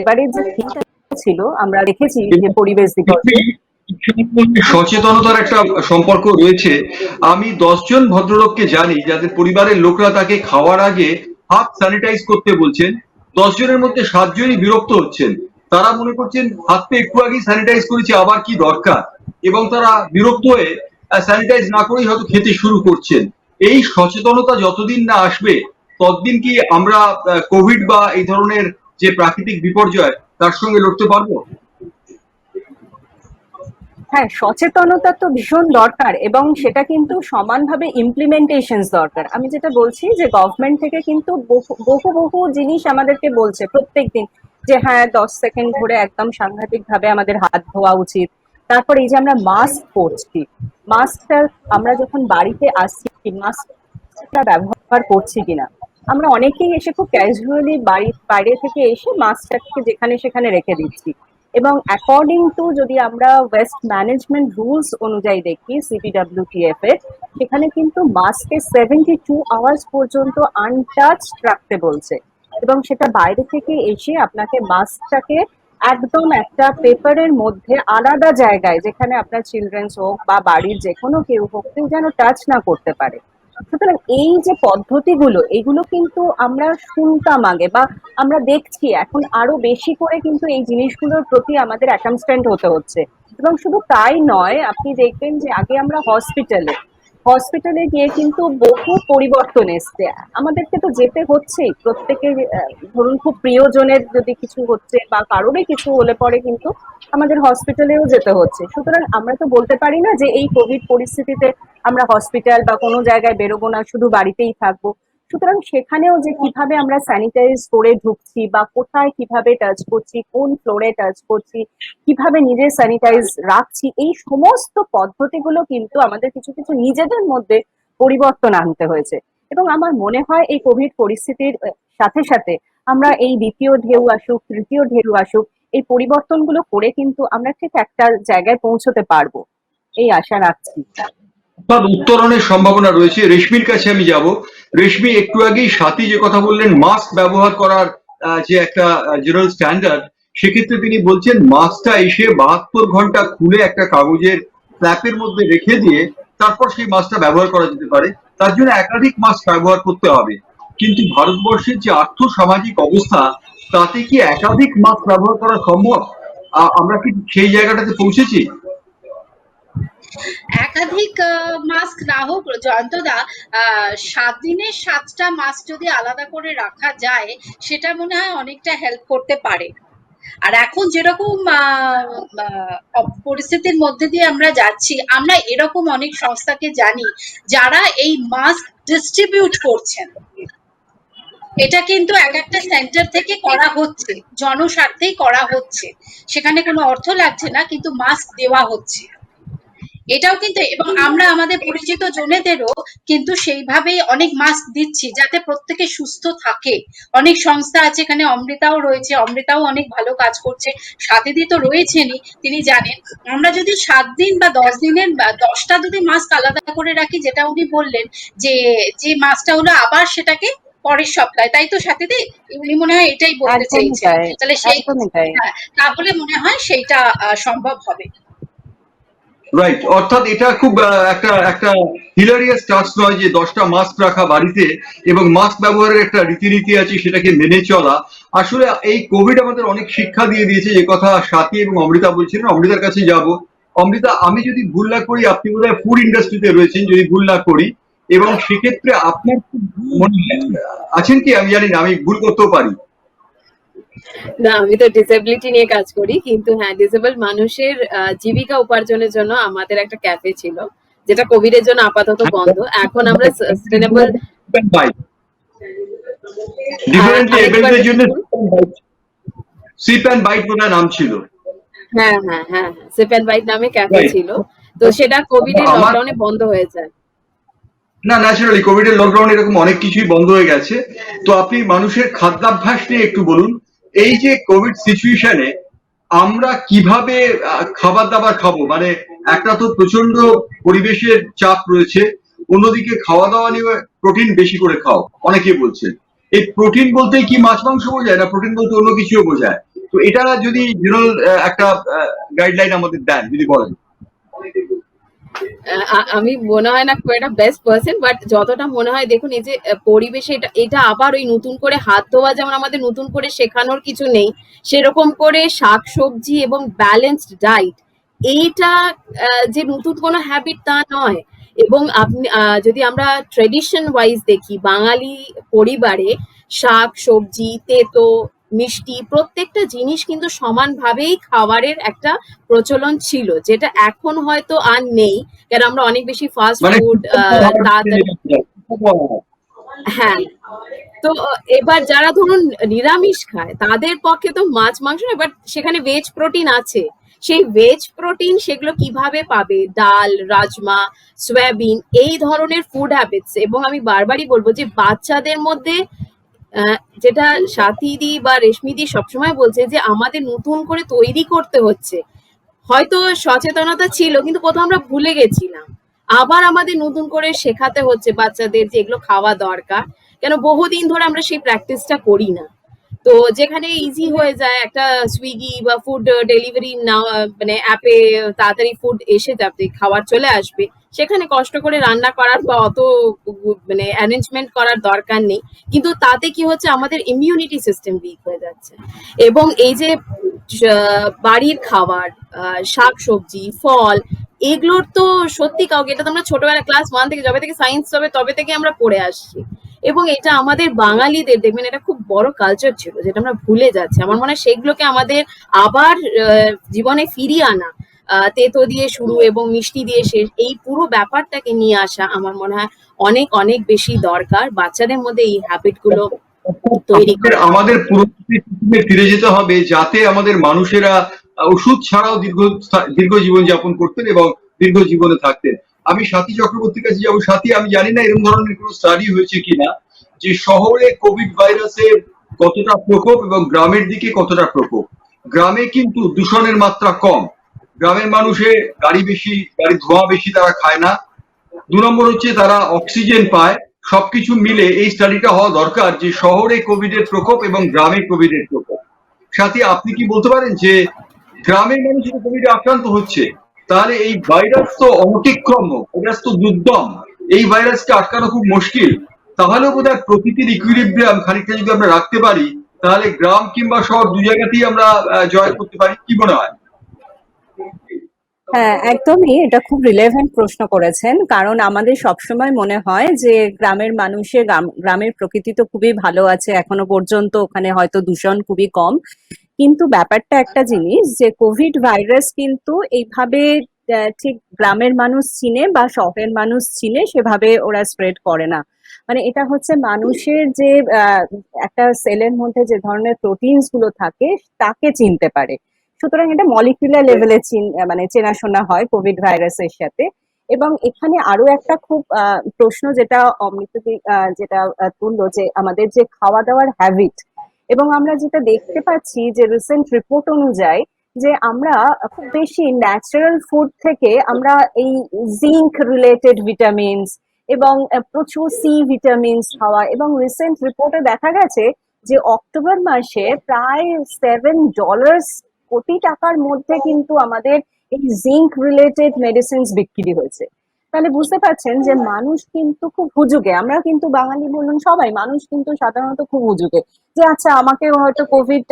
এবারে যে থিমটা ছিল, আমরা দেখেছি যে পরিবেশ দিবসে সচেতনতার একটা সম্পর্ক রয়েছে। আমি 10 জন ভদ্রলোককে জানি যাদের পরিবারের লোকরা তাকে খাওয়ার আগে হাত স্যানিটাইজ করতে বলছেন। 10 জনের মধ্যে 7 জনই বিরক্ত হচ্ছেন। তারা মনে করছেন হাত তো একটু আগেই স্যানিটাইজ করেছি, আবার কি দরকার, এবং তারা বিরক্ত হয়ে স্যানিটাইজ না করেই হয়তো খেতে শুরু করছেন। এই সচেতনতা যতদিন না আসবে ততদিন কি আমরা কোভিড বা এই ধরনের যে প্রাকৃতিক বিপর্যয় তার সঙ্গে লড়তে পারবো? হ্যাঁ, সচেতনতা তো ভীষণ দরকার এবং সেটা কিন্তু সমানভাবে ইমপ্লিমেন্টেশন দরকার। আমি যেটা বলছি যে গভর্নমেন্ট থেকে কিন্তু বহু বহু বহু জিনিস আমাদেরকে বলছে প্রত্যেকদিন, যে হ্যাঁ 10 সেকেন্ড ধরে একদম সাংঘাতিক ভাবে আমাদের হাত ধোয়া উচিত। তারপর এই যে আমরা মাস্ক পরছি, মাস্কটা আমরা যখন বাড়িতে আসছি মাস্কটা ব্যবহার করছি কিনা, আমরা অনেকেই এসে খুব ক্যাজুয়ালি বাড়ির বাইরে থেকে এসে মাস্কটাকে যেখানে সেখানে রেখে দিচ্ছি। এবং অ্যাকর্ডিং টু যদি আমরা ওয়েস্ট ম্যানেজমেন্ট রুলস অনুযায়ী দেখি সিপিডব্লিউটিএফ এর, সেখানে কিন্তু মাস্কে 72 আওয়ার্স পর্যন্ত আনটাচড রাখতে বলছে। এবং সেটা বাইরে থেকে এসে আপনাকে মাস্কটাকে একদম একটা পেপারের মধ্যে আলাদা জায়গায়, যেখানে আপনার চিলড্রেন্স হোক বা বাড়ির যে কোনো কেউ হোক, কেউ যেন টাচ না করতে পারে। সুতরাং এই যে পদ্ধতিগুলো, এগুলো কিন্তু আমরা শুনতাম আগে, বা আমরা দেখছি এখন আরো বেশি করে কিন্তু এই জিনিসগুলোর প্রতি আমাদের অ্যাকামস্ট্যান্ট হতে হচ্ছে। এবং শুধু তাই নয়, আপনি দেখবেন যে আগে আমরা হসপিটালে গিয়ে কিন্তু বহু পরিবর্তন এসছে। আমাদেরকে তো যেতে হচ্ছেই, প্রত্যেকের ধরুন খুব প্রিয়জনের যদি কিছু হচ্ছে বা কারোরই কিছু হলে পরে কিন্তু আমাদের হসপিটালেও যেতে হচ্ছে। সুতরাং আমরা তো বলতে পারি না যে এই কোভিড পরিস্থিতিতে আমরা হসপিটাল বা কোনো জায়গায় বেরোবো না, শুধু বাড়িতেই থাকবো। সুতরাং সেখানেও যে কিভাবে আমরা স্যানিটাইজ করে ঢুকছি বা কোথায় কিভাবে টাচ করছি, কোন ফ্লোরে টাচ করছি, কিভাবে নিজের স্যানিটাইজ রাখছি, এই সমস্ত পদ্ধতিগুলো কিন্তু আমাদের কিছু কিছু নিজেদের মধ্যে পরিবর্তন আনতে হয়েছে। এবং আমার মনে হয় এই কোভিড পরিস্থিতির সাথে সাথে আমরা এই দ্বিতীয় ঢেউ আসুক, তৃতীয় ঢেউ আসুক, এই পরিবর্তনগুলো করে কিন্তু আমরা ঠিক একটা জায়গায় পৌঁছতে পারবো, এই আশা রাখছি। অর্থাৎ উত্তরণের সম্ভাবনা রয়েছে। রেশমির কাছে আমি যাব। রেশমি, একটু আগেই স্বাতী যে কথা বললেন মাস্ক ব্যবহার করার যে একটা জেনারেল স্ট্যান্ডার্ড, সেক্ষেত্রে তিনি বলছেন মাস্কটা এসে 72 ঘন্টা খুলে একটা কাগজের স্ল্যাপের মধ্যে রেখে দিয়ে তারপর সেই মাস্কটা ব্যবহার করা যেতে পারে। তার জন্য একাধিক মাস্ক ব্যবহার করতে হবে। কিন্তু ভারতবর্ষের যে আর্থ সামাজিক অবস্থা, তাতে কি একাধিক মাস্ক ব্যবহার করা সম্ভব? আমরা কি সেই জায়গাটাতে পৌঁছেছি? একাধিক মাস্ক না হোক জয়ন্তদা, 7 দিনের 7টা মাস্ক যদি আলাদা করে রাখা যায়, সেটা মনে হয় অনেকটা হেল্প করতে পারে। আর এখন যেরকম পরিস্থিতির মধ্যে দিয়ে আমরা যাচ্ছি, আমরা এরকম অনেক সংস্থাকে জানি যারা এই মাস্ক ডিস্ট্রিবিউট করছেন। এটা কিন্তু এক একটা সেন্টার থেকে করা হচ্ছে, জনস্বার্থেই করা হচ্ছে, সেখানে কোনো অর্থ লাগছে না, কিন্তু মাস্ক দেওয়া হচ্ছে। এটাও কিন্তু, এবং আমরা আমাদের পরিচিত জনেদেরও কিন্তু সেইভাবেই অনেক মাস্ক দিচ্ছি যাতে প্রত্যেকে সুস্থ থাকে। অনেক সংস্থা আছে, এখানে অমৃতাও রয়েছে, অমৃতাও অনেক ভালো কাজ করছে, স্বাতীদি তো রয়েছেনই, তিনি জানেন। আমরা যদি 7 দিন বা 10 দিনের 10টা যদি মাস্ক আলাদা করে রাখি, যেটা উনি বললেন যে যে মাস্কটা হলো আবার সেটাকে পরের সপ্তাহে, তাই তো স্বাতীদি? উনি মনে হয় এটাই বলতে একদমই চেয়েছেন। তাই, তাহলে সেই, একদমই তাই। হ্যাঁ, তাহলে মনে হয় সেইটা সম্ভব হবে। রাইট, অর্থাৎ এটা খুব একটা একটা হিলারিয়াস টাস্ক নয় যে 10টা মাস্ক রাখা বাড়িতে এবং মাস্ক ব্যবহারের একটা রীতিনীতি আছে, সেটাকে মেনে চলা। আসলে এই কোভিড আমাদের অনেক শিক্ষা দিয়ে দিয়েছে, যে কথা স্বাতী এবং অমৃতা বলছিলেন। অমৃতার কাছে যাব। অমৃতা, আমি যদি ভুল না করি, আপনি বোধহয় ফুড ইন্ডাস্ট্রিতে রয়েছেন যদি ভুল না করি, এবং সেক্ষেত্রে আপনার কি মনে হয়, আছেন কি? আমি জানি না, আমি ভুল করতেও পারি। না, আমি তো ডিসেবিলিটি নিয়ে কাজ করি, কিন্তু হ্যাঁ, ডিসেবল মানুষের জীবিকা উপার্জনের জন্য আমাদের একটা ক্যাফে ছিল, যেটা কোভিড এর জন্য আপাতত বন্ধ। এখন আমরা সাস্টেনেবল, ডিফারেন্টলি আরেকবার এবেলদের জন্য সিপ অ্যান্ড বাইট বোধহয় নাম ছিল। হ্যাঁ হ্যাঁ হ্যাঁ, সিপ অ্যান্ড বাইট নামে ক্যাফে রাইট। ছিল। তো সেটা কোভিড এর আমার লকডাউনে বন্ধ হয়ে যায়। না, ন্যাচারালি কোভিড এর লকডাউন এরকম অনেক কিছুই বন্ধ হয়ে গেছে। তো আপনি মানুষের খাদ্যাভ্যাস নিয়ে একটু বলুন। এই যে কোভিড সিচুয়েশনে আমরা কিভাবে খাবার দাবার খাবো? মানে একটা তো প্রচন্ড পরিবেশের চাপ রয়েছে, অন্যদিকে খাওয়া দাওয়া নিয়ে প্রোটিন বেশি করে খাও অনেকে বলছে। এই প্রোটিন বলতে কি মাছ মাংস বোঝায়, না প্রোটিন বলতে অন্য কিছুও বোঝায়? তো এটা যদি জেনারেল একটা গাইডলাইন আমাদের দেন, যদি বলেন। আমি মনে হয় না খুব একটা বেস্ট পার্সন, বাট যতটা মনে হয়, দেখুন এই যে পরিবেশে এটা এটা আবার ওই নতুন করে হাত ধোয়া, যেমন আমাদের নতুন করে শেখানোর কিছু নেই, সেরকম করে শাকসবজি এবং ব্যালেন্সড ডায়েট, এইটা যে নতুন কোনো হ্যাবিট তা নয়। এবং আপনি যদি আমরা ট্রেডিশন ওয়াইজ দেখি, বাঙালি পরিবারে শাক সবজি তেতো মিষ্টি প্রত্যেকটা জিনিস কিন্তু সমানভাবেই খাবারের একটা প্রচলন ছিল, যেটা এখন হয়তো আর নেই, কারণ আমরা অনেক বেশি ফাস্ট মানে ফুড তাড়াতাড়ি। হ্যাঁ, তো এবার যারা ধরুন নিরামিষ খায় তাদের পক্ষে তো মাছ মাংস না, বাট সেখানে ভেজ প্রোটিন আছে। সেই ভেজ প্রোটিন সেগুলো কিভাবে পাবে? ডাল, রাজমা, সয়াবিন, এই ধরনের ফুড হ্যাবিটস। এবং আমি বারবারই বলবো যে বাচ্চাদের মধ্যে যেটা স্বাতীদি বা রেশমিদি সবসময় বলছে যে আমাদের নতুন করে তৈরি করতে হচ্ছে। হয়তো সচেতনতা ছিল কিন্তু কোথাও আমরা ভুলে গেছিলাম, আবার আমাদের নতুন করে শেখাতে হচ্ছে বাচ্চাদের যে এগুলো খাওয়া দরকার, কেন বহুদিন ধরে আমরা সেই প্র্যাকটিসটা করি না। তো যেখানে ইজি হয়ে যায় একটা সুইগি বা ফুড ডেলিভারি না, মানে অ্যাপে তাড়াতাড়ি ফুড এসে যাবে, খাবার চলে আসবে, সেখানে কষ্ট করে রান্না করার বা অত মানে অ্যারেঞ্জমেন্ট করার দরকার নেই। কিন্তু তাতে কি হচ্ছে, আমাদের ইমিউনিটি সিস্টেম উইক হয়ে যাচ্ছে। এবং এই যে বাড়ির খাবার, শাক সবজি ফল, এগুলোর তো সত্যি কাউকে, এটা তো আমরা ছোটবেলা ক্লাস 1 থেকে, যবে থেকে সায়েন্স হবে তবে থেকে আমরা পড়ে আসছি। এবং এটা আমাদের বাঙালিদের দেখবেন এটা খুব বড় কালচার ছিল যেটা আমরা ভুলে যাচ্ছি। আমার মনে হয় সেগুলোকে আমাদের আবার জীবনে ফিরিয়ে আনা, তেতো দিয়ে শুরু এবং মিষ্টি দিয়ে শেষ, এই পুরো ব্যাপারটাকে নিয়ে আসা আমার মনে হয় অনেক অনেক বেশি দরকার বাচ্চাদের মধ্যে এই হ্যাবিট গুলো তৈরি করা। আমাদের পুরোপুরি সিস্টেমে ফিরে যেতে হবে যাতে আমাদের মানুষেরা ওষুধ ছাড়াও দীর্ঘ জীবন যাপন করতেন এবং দীর্ঘ জীবনে থাকতেন। আমি সাথী চক্রবর্তীর কাছে যাবো। সাথী, আমি জানি না এরকম ধরনের কোনো স্টাডি হয়েছে কিনা যে শহরে কোভিড ভাইরাসের কতটা প্রকোপ এবং গ্রামের দিকে কতটা প্রকোপ। গ্রামে কিন্তু দূষণের মাত্রা কম, গ্রামের মানুষের গাড়ির ধোঁয়া বেশি, তারা খায় না। 2 নম্বর হচ্ছে তারা অক্সিজেন পায়। সবকিছু মিলে এই স্টাডিটা হওয়া দরকার যে শহরে কোভিড এর প্রকোপ এবং গ্রামে কোভিড এর প্রকোপ। সাথী, আপনি কি বলতে পারেন যে গ্রামের মানুষ কোভিডে আক্রান্ত হচ্ছে, তাহলে এই ভাইরাস তো অনতিক্রম্য, ভাইরাস তো দুর্দম, এই ভাইরাসকে আটকানো খুব মুশকিল। তাহলেও বোধহয় প্রকৃতির ইকুইলিব্রিয়াম খানিকটা যদি আমরা রাখতে পারি, তাহলে গ্রাম কিংবা শহর দু জায়গাতেই আমরা জয় করতে পারি। কি মনে হয়? হ্যাঁ, একদমই এটা খুব রিলেভেন্ট প্রশ্ন করেছেন, কারণ আমাদের সবসময় মনে হয় যে গ্রামের প্রকৃতি তো খুবই ভালো আছে এখনো পর্যন্ত, ওখানে হয়তো দূষণ খুবই কম। কিন্তু ব্যাপারটা একটা জিনিস যে কোভিড ভাইরাস কিন্তু এইভাবে ঠিক গ্রামের মানুষ চিনে বা শহরের মানুষ চিনে সেভাবে ওরা স্প্রেড করে না। মানে এটা হচ্ছে মানুষের যে একটা সেলের মধ্যে যে ধরনের প্রোটিনস গুলো থাকে তাকে চিনতে পারে। সুতরাং এটা মলিকুলার লেভেলে মানে চেনাশোনা হয় কোভিড ভাইরাসের সাথে। এবং এখানে আরো একটা খুব প্রশ্ন যেটা অমৃতদি যেটা তুললো, যে আমাদের যে খাওয়া দাওয়ার হ্যাবিট, এবং আমরা যেটা দেখতে পাচ্ছি যে রিসেন্ট রিপোর্ট অনুযায়ী যে আমরা খুব বেশি ন্যাচারাল ফুড থেকে আমরা এই জিঙ্ক রিলেটেড ভিটামিনস এবং প্রচুর সি ভিটামিনস খাওয়া, এবং রিসেন্ট রিপোর্টে দেখা গেছে যে অক্টোবর মাসে প্রায় $7 কোটি টাকার মধ্যে কিন্তু আমাদের এই জিঙ্ক রিলেটেড মেডিসিনস বিক্রি হয়েছে। তাহলে বুঝতে পারছেন যে মানুষ কিন্তু খুব হুজুগে, আমরা কিন্তু বাঙালি বলুন সবাই মানুষ কিন্তু সাধারণত খুব হুজুগে, যে আচ্ছা আমাকে হয়তো কোভিড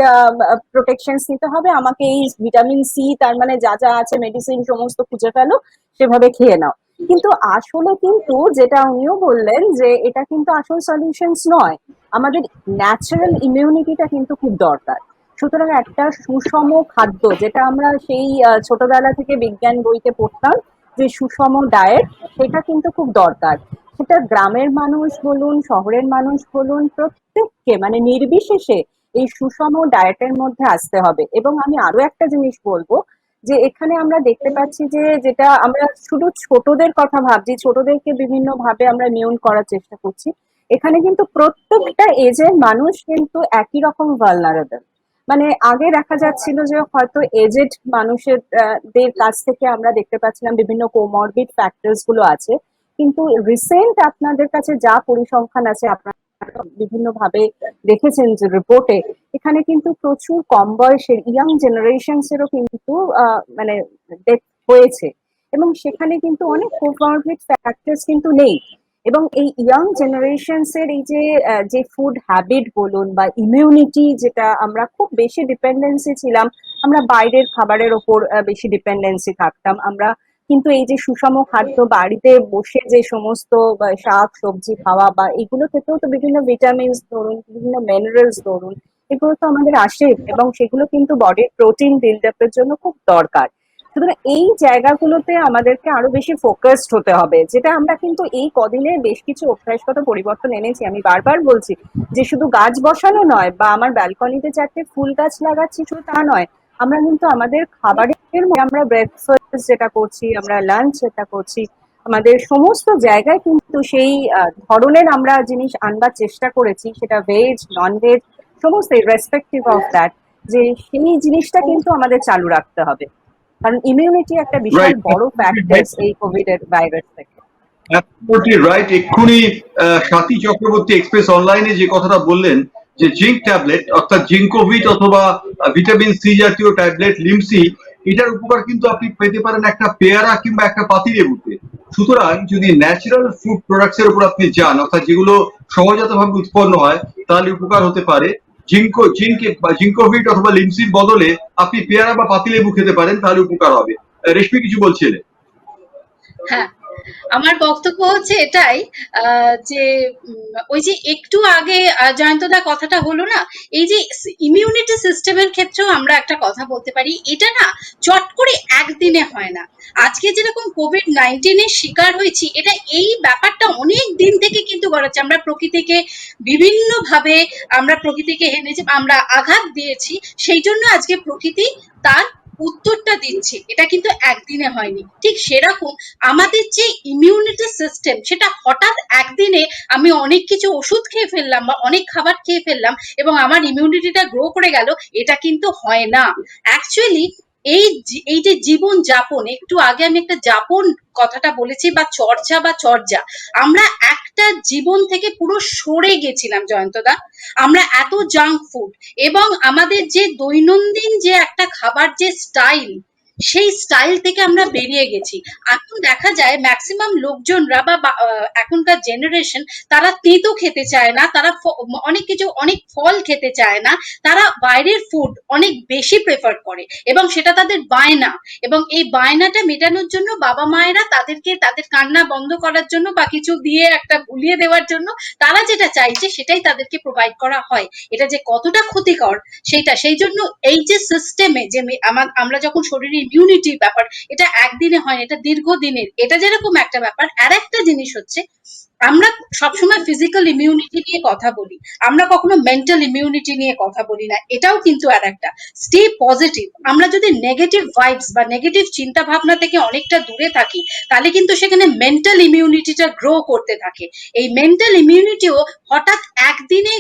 প্রোটেকশনস নিতে হবে, আমাকে এই ভিটামিন সি তার মানে যা যা আছে মেডিসিন সমস্ত খুঁজে ফেলো, সেভাবে খেয়ে নাও। কিন্তু আসলে কিন্তু যেটা উনিও বললেন যে এটা কিন্তু আসল সলিউশনস নয়, আমাদের ন্যাচারাল ইমিউনিটিটা কিন্তু খুব দরকার। সুতরাং একটা সুষম খাদ্য, যেটা আমরা সেই ছোটবেলা থেকে বিজ্ঞান বইতে পড়তাম যে সুষম ডায়েট, সেটা কিন্তু খুব দরকার। সেটা গ্রামের মানুষ বলুন শহরের মানুষ বলুন প্রত্যেককে মানে নির্বিশেষে এই সুষম ডায়েটের মধ্যে আসতে হবে। এবং আমি আরো একটা জিনিস বলবো যে এখানে আমরা দেখতে পাচ্ছি যে যেটা আমরা শুধু ছোটদের কথা ভাবছি, ছোটদেরকে বিভিন্ন ভাবে আমরা ইমিউন করার চেষ্টা করছি, এখানে কিন্তু প্রত্যেকটা এজের মানুষ কিন্তু একই রকম ভালনারেবল। মানে আগে দেখা যাচ্ছিল যে হয়তো এজেড মানুষের দের কাছ থেকে আমরা দেখতে পাচ্ছিলাম বিভিন্ন কোমরবিড ফ্যাক্টরস গুলো আছে, কিন্তু রিসেন্ট আপনাদের কাছে যা পরিসংখ্যান আছে আপনারা বিভিন্ন ভাবে দেখেছেন যে রিপোর্টে, এখানে কিন্তু প্রচুর কম বয়সের ইয়াং জেনারেশনস এরও কিন্তু মানে ডেথ হয়েছে, এবং সেখানে কিন্তু অনেক কোমরবিড ফ্যাক্টরস কিন্তু নেই। এবং এই ইয়াং জেনারেশনস এর এই যে ফুড হ্যাবিট বলুন বা ইমিউনিটি, যেটা আমরা খুব বেশি ডিপেন্ডেন্সি ছিলাম, আমরা বাইরের খাবারের ওপর বেশি ডিপেন্ডেন্সি থাকতাম। আমরা কিন্তু এই যে সুষম খাদ্য বাড়িতে বসে যে সমস্ত শাক সবজি খাওয়া বা এগুলো থেকেও তো বিভিন্ন ভিটামিনস ধরুন, বিভিন্ন মিনারেলস ধরুন, এগুলো তো আমাদের আসে এবং সেগুলো কিন্তু বডির প্রোটিন বিল্ড আপের জন্য খুব দরকার। সুতরাং এই জায়গাগুলোতে আমাদেরকে আরো বেশি ফোকাসড হতে হবে, যেটা আমরা কিন্তু এই কদিনে বেশ কিছু অভ্যাসগত পরিবর্তন এনেছি। আমি বারবার বলছি যে শুধু গাছ বসানো নয় বা আমার ব্যালকনিতে 4টে ফুল গাছ লাগাচ্ছি শুধু তা নয়, আমরা কিন্তু আমাদের খাবারের মধ্যে আমরা ব্রেকফাস্ট যেটা করছি, আমরা লাঞ্চ যেটা করছি, আমাদের সমস্ত জায়গায় কিন্তু সেই ধরনের আমরা জিনিস আনবার চেষ্টা করেছি, সেটা ভেজ নন ভেজ সমস্ত রেসপেক্টিভ অফ দ্যাট, যে সেই জিনিসটা কিন্তু আমাদের চালু রাখতে হবে, কারণ ইমিউনিটি একটা বিশাল রাইট, বড় ফ্যাক্টর এই কোভিড এর ভাইরাস থেকে। Absolutely right. এক্ষুনি স্বাতী চক্রবর্তী এক্সপ্রেস অনলাইনে যে কথাটা বললেন, যে জিঙ্ক ট্যাবলেট অর্থাৎ জিঙ্কোভিট অথবা ভিটামিন সি জাতীয় ট্যাবলেট লিমসি, এটার উপকার কিন্তু আপনি পেতে পারেন একটা পেয়ারা কিংবা একটা পাতিলেবুতে। সুতরাং যদি ন্যাচারাল ফুড প্রোডাক্টস এর উপর আপনি যান, অর্থাৎ যেগুলো সহজাতভাবে উৎপন্ন হয়, তাহলে উপকার হতে পারে। জিঙ্কোভিট অথবা লিমসির বদলে আপনি পেয়ারা বা পাতিলেবু খেতে পারেন, তাহলে উপকার হবে। রেশমি কিছু বলছিলেন? হ্যাঁ, আমার বক্তব্য হচ্ছে এটাই, যে ওই যে একটু আগে জয়ন্তদা কথাটা হলো না, এই যে ইমিউনিটি সিস্টেমের ক্ষেত্রেও আমরা একটা কথা বলতে পারি, এটা না চট করে একদিনে হয় না। আজকে যেরকম কোভিড-19 এর শিকার হয়েছি, এটা এই ব্যাপারটা অনেক দিন থেকে কিন্তু গড়াচ্ছে। আমরা প্রকৃতিকে বিভিন্নভাবে হেনেছি, আমরা আঘাত দিয়েছি, সেই জন্য আজকে প্রকৃতি তার উত্তরটা দিচ্ছে। এটা কিন্তু একদিনে হয়নি। ঠিক সেরকম আমাদের যে ইমিউনিটি সিস্টেম, সেটা হঠাৎ একদিনে আমি অনেক কিছু ওষুধ খেয়ে ফেললাম বা অনেক খাবার খেয়ে ফেললাম এবং আমার ইমিউনিটিটা গ্রো করে গেল, এটা কিন্তু হয় না। অ্যাকচুয়ালি এই যে জীবন যাপন, একটু আগে আমি একটা যাপন কথাটা বলেছি, বা চর্চা, আমরা একটা জীবন থেকে পুরো সরে গেছিলাম জয়ন্তদা। আমরা এত জাঙ্ক ফুড এবং আমাদের যে দৈনন্দিন যে একটা খাবার যে স্টাইল, সেই স্টাইল থেকে আমরা বেরিয়ে গেছি। এখন দেখা যায় ম্যাক্সিমাম লোকজনরা বা এখনকার জেনারেশন, তারা তেতো খেতে চায় না, তারা অনেক ফল খেতে চায় না, তারা বাইরের ফুড অনেক বেশি প্রেফার করে এবং সেটা তাদের বায়না। এবং এই বায়নাটা মেটানোর জন্য বাবা মায়েরা তাদেরকে তাদের কান্না বন্ধ করার জন্য বা কিছু দিয়ে একটা ভুলিয়ে দেওয়ার জন্য তারা যেটা চাইছে সেটাই তাদেরকে প্রোভাইড করা হয়। এটা যে কতটা ক্ষতিকর সেই জন্য এই যে সিস্টেমে যে আমরা যখন শরীরে ইমিউনিটি ব্যাপার, এটা একদিনে হয় না, এটা দীর্ঘদিনের। এটা যেরকম একটা ব্যাপার, আর একটা জিনিস হচ্ছে, আমরা সবসময় ফিজিক্যাল ইমিউনিটি নিয়ে কথা বলি, আমরা কখনো মেন্টাল ইমিউনিটি নিয়ে কথা বলি না। এটাও কিন্তু আর একটা স্টে পজিটিভ। আমরা যদি নেগেটিভ ভাইবস বা নেগেটিভ চিন্তা ভাবনা থেকে অনেকটা দূরে থাকি, তাহলে কিন্তু সেখানে মেন্টাল ইমিউনিটিটা গ্রো করতে থাকে। এই মেন্টাল ইমিউনিটিও হঠাৎ একদিনে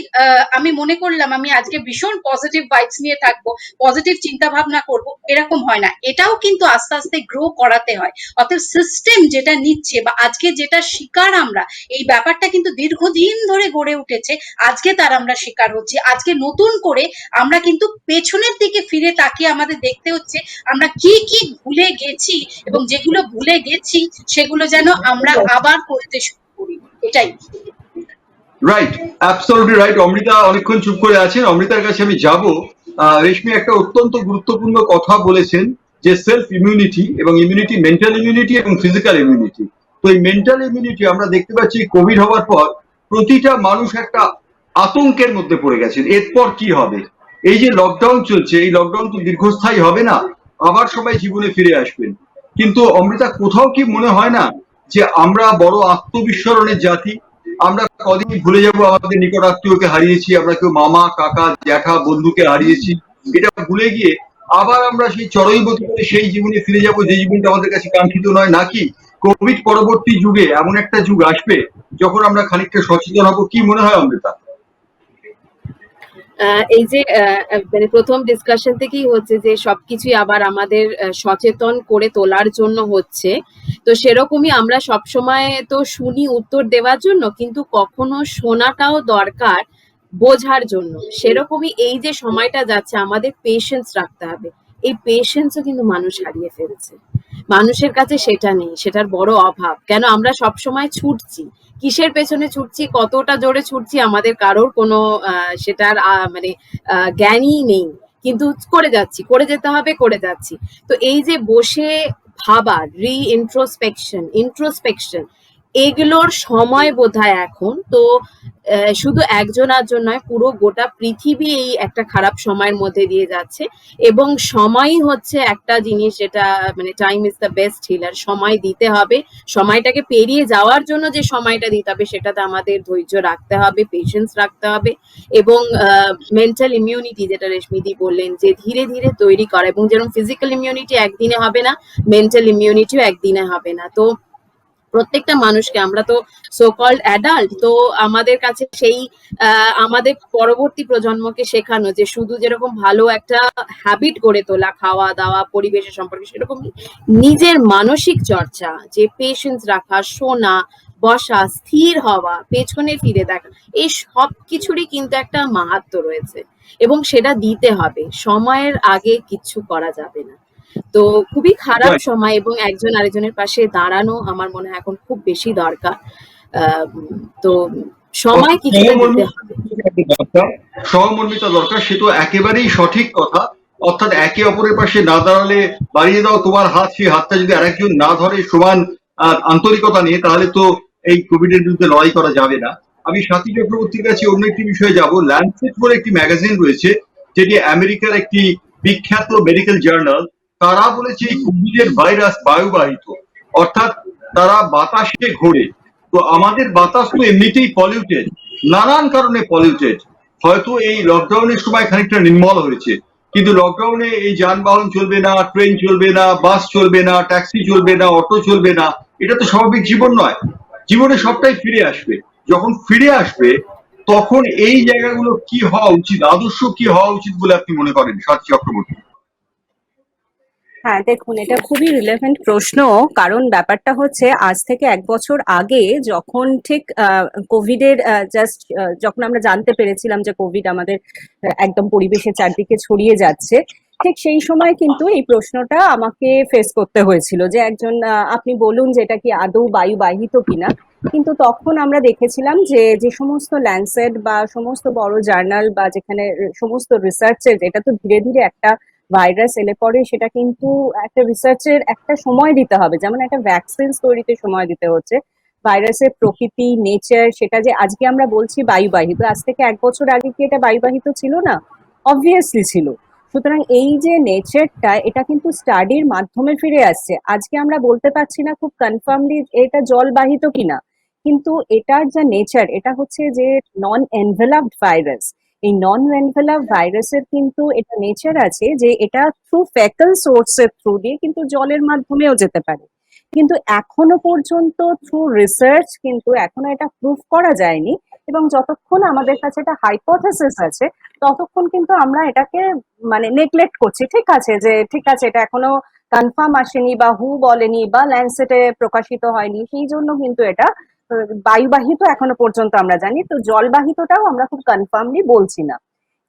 আমি মনে করলাম আমি আজকে ভীষণ পজিটিভ ভাইবস নিয়ে থাকবো, পজিটিভ চিন্তা ভাবনা করব, এরকম হয় না। এটাও কিন্তু আস্তে আস্তে গ্রো করাতে হয়। অতএব সিস্টেম যেটা নিচ্ছে বা আজকে যেটা শিকার আমরা, এই ব্যাপারটা কিন্তু দীর্ঘদিন ধরে গড়ে উঠেছে, আজকে তার আমরা শিকার হচ্ছি। আজকে নতুন করে আমরা কিন্তু পেছনের দিকে ফিরে তাকিয়ে আমাদের দেখতে হচ্ছে আমরা কি কি ভুলে গেছি, এবং যেগুলো ভুলে গেছি সেগুলো যেন আমরা আবার করতে শুরু করি। এটাই। Right, absolutely right. অমৃতা অনেকক্ষণ চুপ করে আছেন, অমৃতার কাছে আমি যাব। রেশমি একটা অত্যন্ত গুরুত্বপূর্ণ কথা বলেছেন, যে সেলফ ইমিউনিটি, এবং ইমিউনিটি মেন্টাল ইমিউনিটি এবং ফিজিক্যাল ইমিউনিটি। তো এই মেন্টাল ইমিউনিটি আমরা দেখতে পাচ্ছি কোভিড হওয়ার পর প্রতিটা মানুষ একটা আতঙ্কের মধ্যে পড়ে গেছেন, এরপর কি হবে। এই যে লকডাউন চলছে, এই লকডাউন তো দীর্ঘস্থায়ী হবে না, আবার সবাই জীবনে ফিরে আসবেন। কিন্তু অমৃতা, কোথাও কি মনে হয় না যে আমরা বড় আত্মবিস্মরণের জাতি? আমরা কদিন ভুলে যাব আমাদের নিকট আত্মীয়কে হারিয়েছি, আমরা কেউ মামা কাকা জ্যাঠা বন্ধুকে হারিয়েছি, এটা ভুলে গিয়ে আবার আমরা সেই চড়াইবতী করে সেই জীবনে ফিরে যাব যে জীবনটা আমাদের কাছে কাঙ্ক্ষিত নয়। নাকি কোভিড পরবর্তী যুগে এমন একটা যুগ আসবে যখন আমরা খানিকটা সচেতন হব? কি মনে হয় অমৃতা? এই যে মানে প্রথম ডিসকাশন থেকেই হচ্ছে যে সবকিছুই আবার আমাদের সচেতন করে তোলার জন্য হচ্ছে। তো সেরকমই আমরা সবসময় তো শুনি উত্তর দেওয়ার জন্য, কিন্তু কখনো শোনাটাও দরকার বোঝার জন্য। সেরকমই এই যে সময়টা যাচ্ছে, আমাদের পেশেন্স রাখতে হবে। এই পেশেন্সও কিন্তু মানুষ হারিয়ে ফেলছে। মানুষের কাছে সেটা নেই, সেটার বড় অভাব। কেন আমরা সব সময় ছুটছি, কিসের পেছনে ছুটছি, কতটা জোরে ছুটছি, আমাদের কারোর কোনো সেটার মানে জ্ঞানই নেই, কিন্তু করে যেতে হবে, করে যাচ্ছি। তো এই যে বসে ভাবা, ইন্ট্রোস্পেকশন, এগুলোর সময় বোধহয় এখন তো শুধু একজন আধজন নয়, পুরো গোটা পৃথিবী এই একটা খারাপ সময়ের মধ্যে দিয়ে যাচ্ছে। এবং সময়ই হচ্ছে একটা জিনিস যেটা মানে time is the best healer. সময় দিতে হবে, সময়টাকে পেরিয়ে যাওয়ার জন্য যে সময়টা দিতে হবে সেটাতে আমাদের ধৈর্য রাখতে হবে, পেশেন্স রাখতে হবে, এবং মেন্টাল ইমিউনিটি যেটা রেশমিদি বললেন যে ধীরে ধীরে তৈরি করা, এবং যেরকম ফিজিক্যাল ইমিউনিটি একদিনে হবে না, মেন্টাল ইমিউনিটিও একদিনে হবে না। তো প্রত্যেকটা মানুষকে, আমরা তো সো কল্ড অ্যাডাল্ট, তো আমাদের কাছে সেই আমাদের পরবর্তী প্রজন্মকে শেখানো যে শুধু যেরকম ভালো একটা হ্যাবিট গড়ে তোলা, খাওয়া দাওয়া পরিবেশের সম্পর্কে, সেরকম নিজের মানসিক চর্চা, যে পেশেন্স রাখা, শোনা, বসা, স্থির হওয়া, পেছনে ফিরে দেখা, এই সব কিছুরই কিন্তু একটা মাহাত্ম্য রয়েছে, এবং সেটা দিতে হবে। সময়ের আগে কিচ্ছু করা যাবে না। তো খুবই খারাপ Right. সময়, এবং একজন আরেকজনের পাশে দাঁড়ানো আমার মনে হয় এখন খুব বেশি দরকার। তো সময় কিছুটা দিতে হবে। সহমর্মিতা দরকার, সে তো একেবারেই সঠিক কথা। অর্থাৎ একে অপরের পাশে না দাঁড়ালে, বাড়িয়ে দাও তোমার হাত, সেই হাতটা যদি আরেকজন না ধরে সমান আন্তরিকতা নিয়ে, তাহলে তো এই কোভিড এর বিরুদ্ধে লড়াই করা যাবে না। আমি সাথী চক্রবর্তীর কাছে অন্য একটি বিষয়ে যাব। ল্যান্ডসেট বলে একটি ম্যাগাজিন রয়েছে, যেটি আমেরিকার একটি বিখ্যাত মেডিকেল জার্নাল। তারা বলেছে এই কোভিড এর ভাইরাস বায়ুবাহিত, অর্থাৎ তারা বাতাসে ঘোরে। তো আমাদের বাতাস তো এমনিতেই পলিউটেড, নানান কারণে পলিউটেড। হয়তো এই লকডাউনের সময় খানিকটা নির্মল হয়েছে, কিন্তু লকডাউনে এই যানবাহন চলবে না, ট্রেন চলবে না, বাস চলবে না, ট্যাক্সি চলবে না, অটো চলবে না। এটা তো স্বাভাবিক জীবন নয়। জীবনে সবটাই ফিরে আসবে। যখন ফিরে আসবে, তখন এই জায়গাগুলো কি হওয়া উচিত, আদর্শ কি হওয়া উচিত বলে আপনি মনে করেন সাথী চক্রবর্তী? হ্যাঁ, দেখুন, এটা খুবই রিলেভেন্ট প্রশ্ন। কারণ ব্যাপারটা হচ্ছে, আজ থেকে 1 বছর আগে যখন ঠিক কোভিডের জাস্ট যখন আমরা জানতে পেরেছিলাম যে কোভিড আমাদের একদম পরিবেশের চারদিকে ছড়িয়ে যাচ্ছে, ঠিক সেই সময় কিন্তু এই প্রশ্নটা আমাকে ফেস করতে হয়েছিল যে একজন আপনি বলুন যে এটা কি আদৌ বায়ুবাহিত কিনা। কিন্তু তখন আমরা দেখেছিলাম যে যে সমস্ত ল্যান্ডসেট বা সমস্ত বড় জার্নাল বা যেখানে সমস্ত রিসার্চের, এটা তো ধীরে ধীরে একটা ভাইরাস এলে পরে সেটা কিন্তু একটা রিসার্চের একটা সময় দিতে হবে, যেমন একটা ভ্যাকসিন তৈরিতে সময় দিতে হচ্ছে। ভাইরাসের প্রকৃতি, নেচার, সেটা যে আজকে আমরা বলছি বায়ুবাহিত, আজ থেকে 1 বছর আগে কি এটা বায়ুবাহিত ছিল না? অবভিয়াসলি ছিল। সুতরাং এই যে নেচারটা, এটা কিন্তু স্টাডির মাধ্যমে ফিরে আসছে। আজকে আমরা বলতে পারছি না খুব কনফার্মলি এটা জলবাহিত কিনা, কিন্তু এটার যা নেচার, এটা হচ্ছে যে নন এনভেলাপড ভাইরাস। এই নন এনভেলাপ ভাইরাসের কিন্তু এটা নেচার আছে যে এটা থ্রু ফেকাল সোর্সের থ্রু দিয়ে কিন্তু জলের মাধ্যমেও যেতে পারে। কিন্তু এখনো পর্যন্ত থ্রু রিসার্চ কিন্তু এখনো এটা প্রুফ করা যায়নি। এবং যতক্ষণ আমাদের কাছে এটা হাইপোথেসিস আছে, ততক্ষণ কিন্তু আমরা এটাকে মানে নেগলেক্ট করছি। ঠিক আছে, যে ঠিক আছে, এটা এখনো কনফার্ম আসেনি বা হু বলেনি বা ল্যান্ডসেটে প্রকাশিত হয়নি, সেই জন্য কিন্তু এটা বায়ুবাহিত এখনো পর্যন্ত আমরা জানি। তো জলবাহিতটাও আমরা খুব কনফার্মলি বলছি না।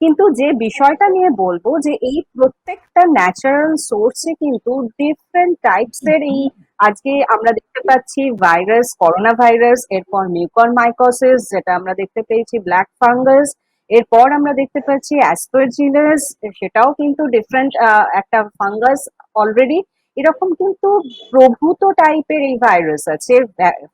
কিন্তু যে বিষয়টা নিয়ে বলবো যে এই প্রত্যেকটা ন্যাচারাল সোর্সে কিন্তু ডিফারেন্ট টাইপস এর এই আজকে আমরা দেখতে পাচ্ছি ভাইরাস, করোনা ভাইরাস, এরপর মিউকরমাইকোসিস, যেটা আমরা দেখতে পেয়েছি ব্ল্যাক ফাঙ্গাস, এরপর আমরা দেখতে পাচ্ছি অ্যাসপারজিলাস, সেটাও কিন্তু ডিফারেন্ট একটা ফাঙ্গাস অলরেডি। এরকম কিন্তু প্রভূত টাইপের এই ভাইরাস আছে,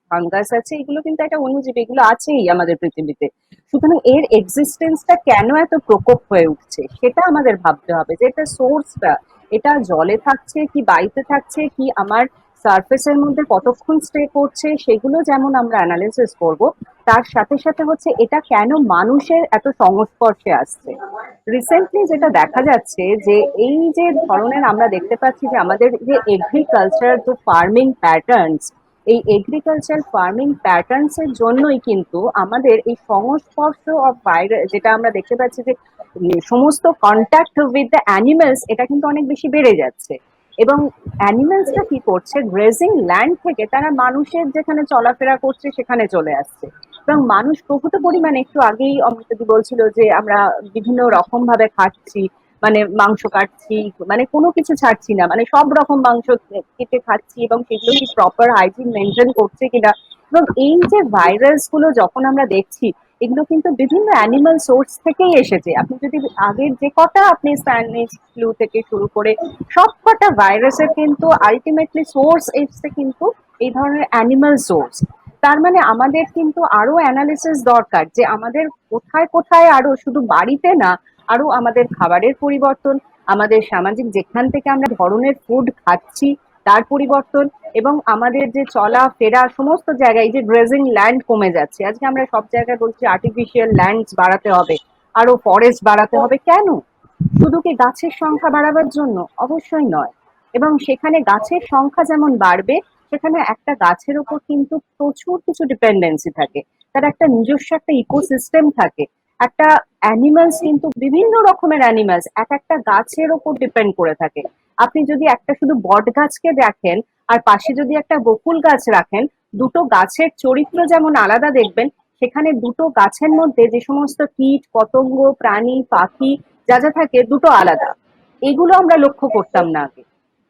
ফাঙ্গাস আছে, এগুলো কিন্তু একটা অণুজীব, এগুলো আছেই আমাদের পৃথিবীতে। সুতরাং এর এক্সিস্টেন্সটা কেন এত প্রকোপ হয়ে উঠছে সেটা আমাদের ভাবতে হবে, যে এটা সোর্সটা, এটা জলে থাকছে কি বায়ুতে থাকছে কি আমার সারফেসের মধ্যে কতক্ষণ স্টে করছে, সেগুলো যেমন আমরা অ্যানালিসিস করব, তার সাথে সাথে হচ্ছে এটা কেন মানুষের এত সংস্পর্শে আসছে। রিসেন্টলি যেটা দেখা যাচ্ছে যে এই যে ধরনের আমরা দেখতে পাচ্ছি যে আমাদের যে এগ্রিকালচার, যে ফার্মিং প্যাটার্নস, এই এগ্রিকালচার ফার্মিং প্যাটার্নস এর জন্যই কিন্তু আমাদের এই সংস্পর্শ অফ ভাইরাস, যেটা আমরা দেখতে পাচ্ছি যে সমস্ত কন্ট্যাক্ট উইথ দ্য অ্যানিমেলস, এটা কিন্তু অনেক বেশি বেড়ে যাচ্ছে। এবং অ্যানিমেলসটা কি করছে, গ্রেজিং ল্যান্ড থেকে তারা মানুষের যেখানে চলাফেরা করছে সেখানে চলে আসছে। এবং মানুষ প্রভূত পরিমাণে, একটু আগেই অমৃতদি বলছিল যে আমরা বিভিন্ন রকম ভাবে খাচ্ছি, মানে মাংস কাটছি, মানে কোনো কিছু ছাড়ছি না, মানে সব রকম মাংস কেটে খাচ্ছি, এবং সেগুলো কি প্রপার হাইজিন মেনটেন করছে কিনা। এবং এই যে ভাইরাস গুলো যখন আমরা দেখছি, এগুলো কিন্তু বিভিন্ন অ্যানিমাল সোর্স থেকেই এসেছে। আপনি যদি আগের যে কটা আপনি স্প্যানিশ ফ্লু থেকে শুরু করে সব কটা ভাইরাসের কিন্তু আলটিমেটলি সোর্স এসছে কিন্তু এই ধরনের অ্যানিমাল সোর্স। তার মানে আমাদের কিন্তু আরো অ্যানালিসিস দরকার, যে আমাদের কোথায় কোথায় আরো, শুধু বাড়িতে না, আরো আমাদের খাবারের পরিবর্তন, আমাদের সামাজিক যেখান থেকে আমরা ধরনের ফুড খাচ্ছি তার পরিবর্তন, এবং আমাদের যে চলা ফেরা সমস্ত জায়গায়, এই যে গ্রেজিং ল্যান্ড কমে যাচ্ছে, আজকে আমরা সব জায়গায় বলছি আর্টিফিশিয়াল ল্যান্ডস বাড়াতে হবে, আরো ফরেস্ট বাড়াতে হবে। কেন? শুধু কি গাছের সংখ্যা বাড়াবার জন্য? অবশ্যই নয়। এবং সেখানে গাছের সংখ্যা যেমন বাড়বে, সেখানে একটা গাছের উপর কিন্তু প্রচুর কিছু ডিপেন্ডেন্সি থাকে, তার একটা নিজস্ব একটা ইকোসিস্টেম থাকে। একটা অ্যানিমালস কিন্তু বিভিন্ন রকমের অ্যানিমালস এক একটা গাছের ওপর ডিপেন্ড করে থাকে। আপনি যদি একটা শুধু বট গাছকে দেখেন আর পাশে যদি একটা বকুল গাছ রাখেন, দুটো গাছের চরিত্র যেমন আলাদা দেখবেন, সেখানে দুটো গাছের মধ্যে যে সমস্ত কীট পতঙ্গ প্রাণী পাখি যা যা থাকে দুটো আলাদা। এগুলো আমরা লক্ষ্য করতাম না আগে।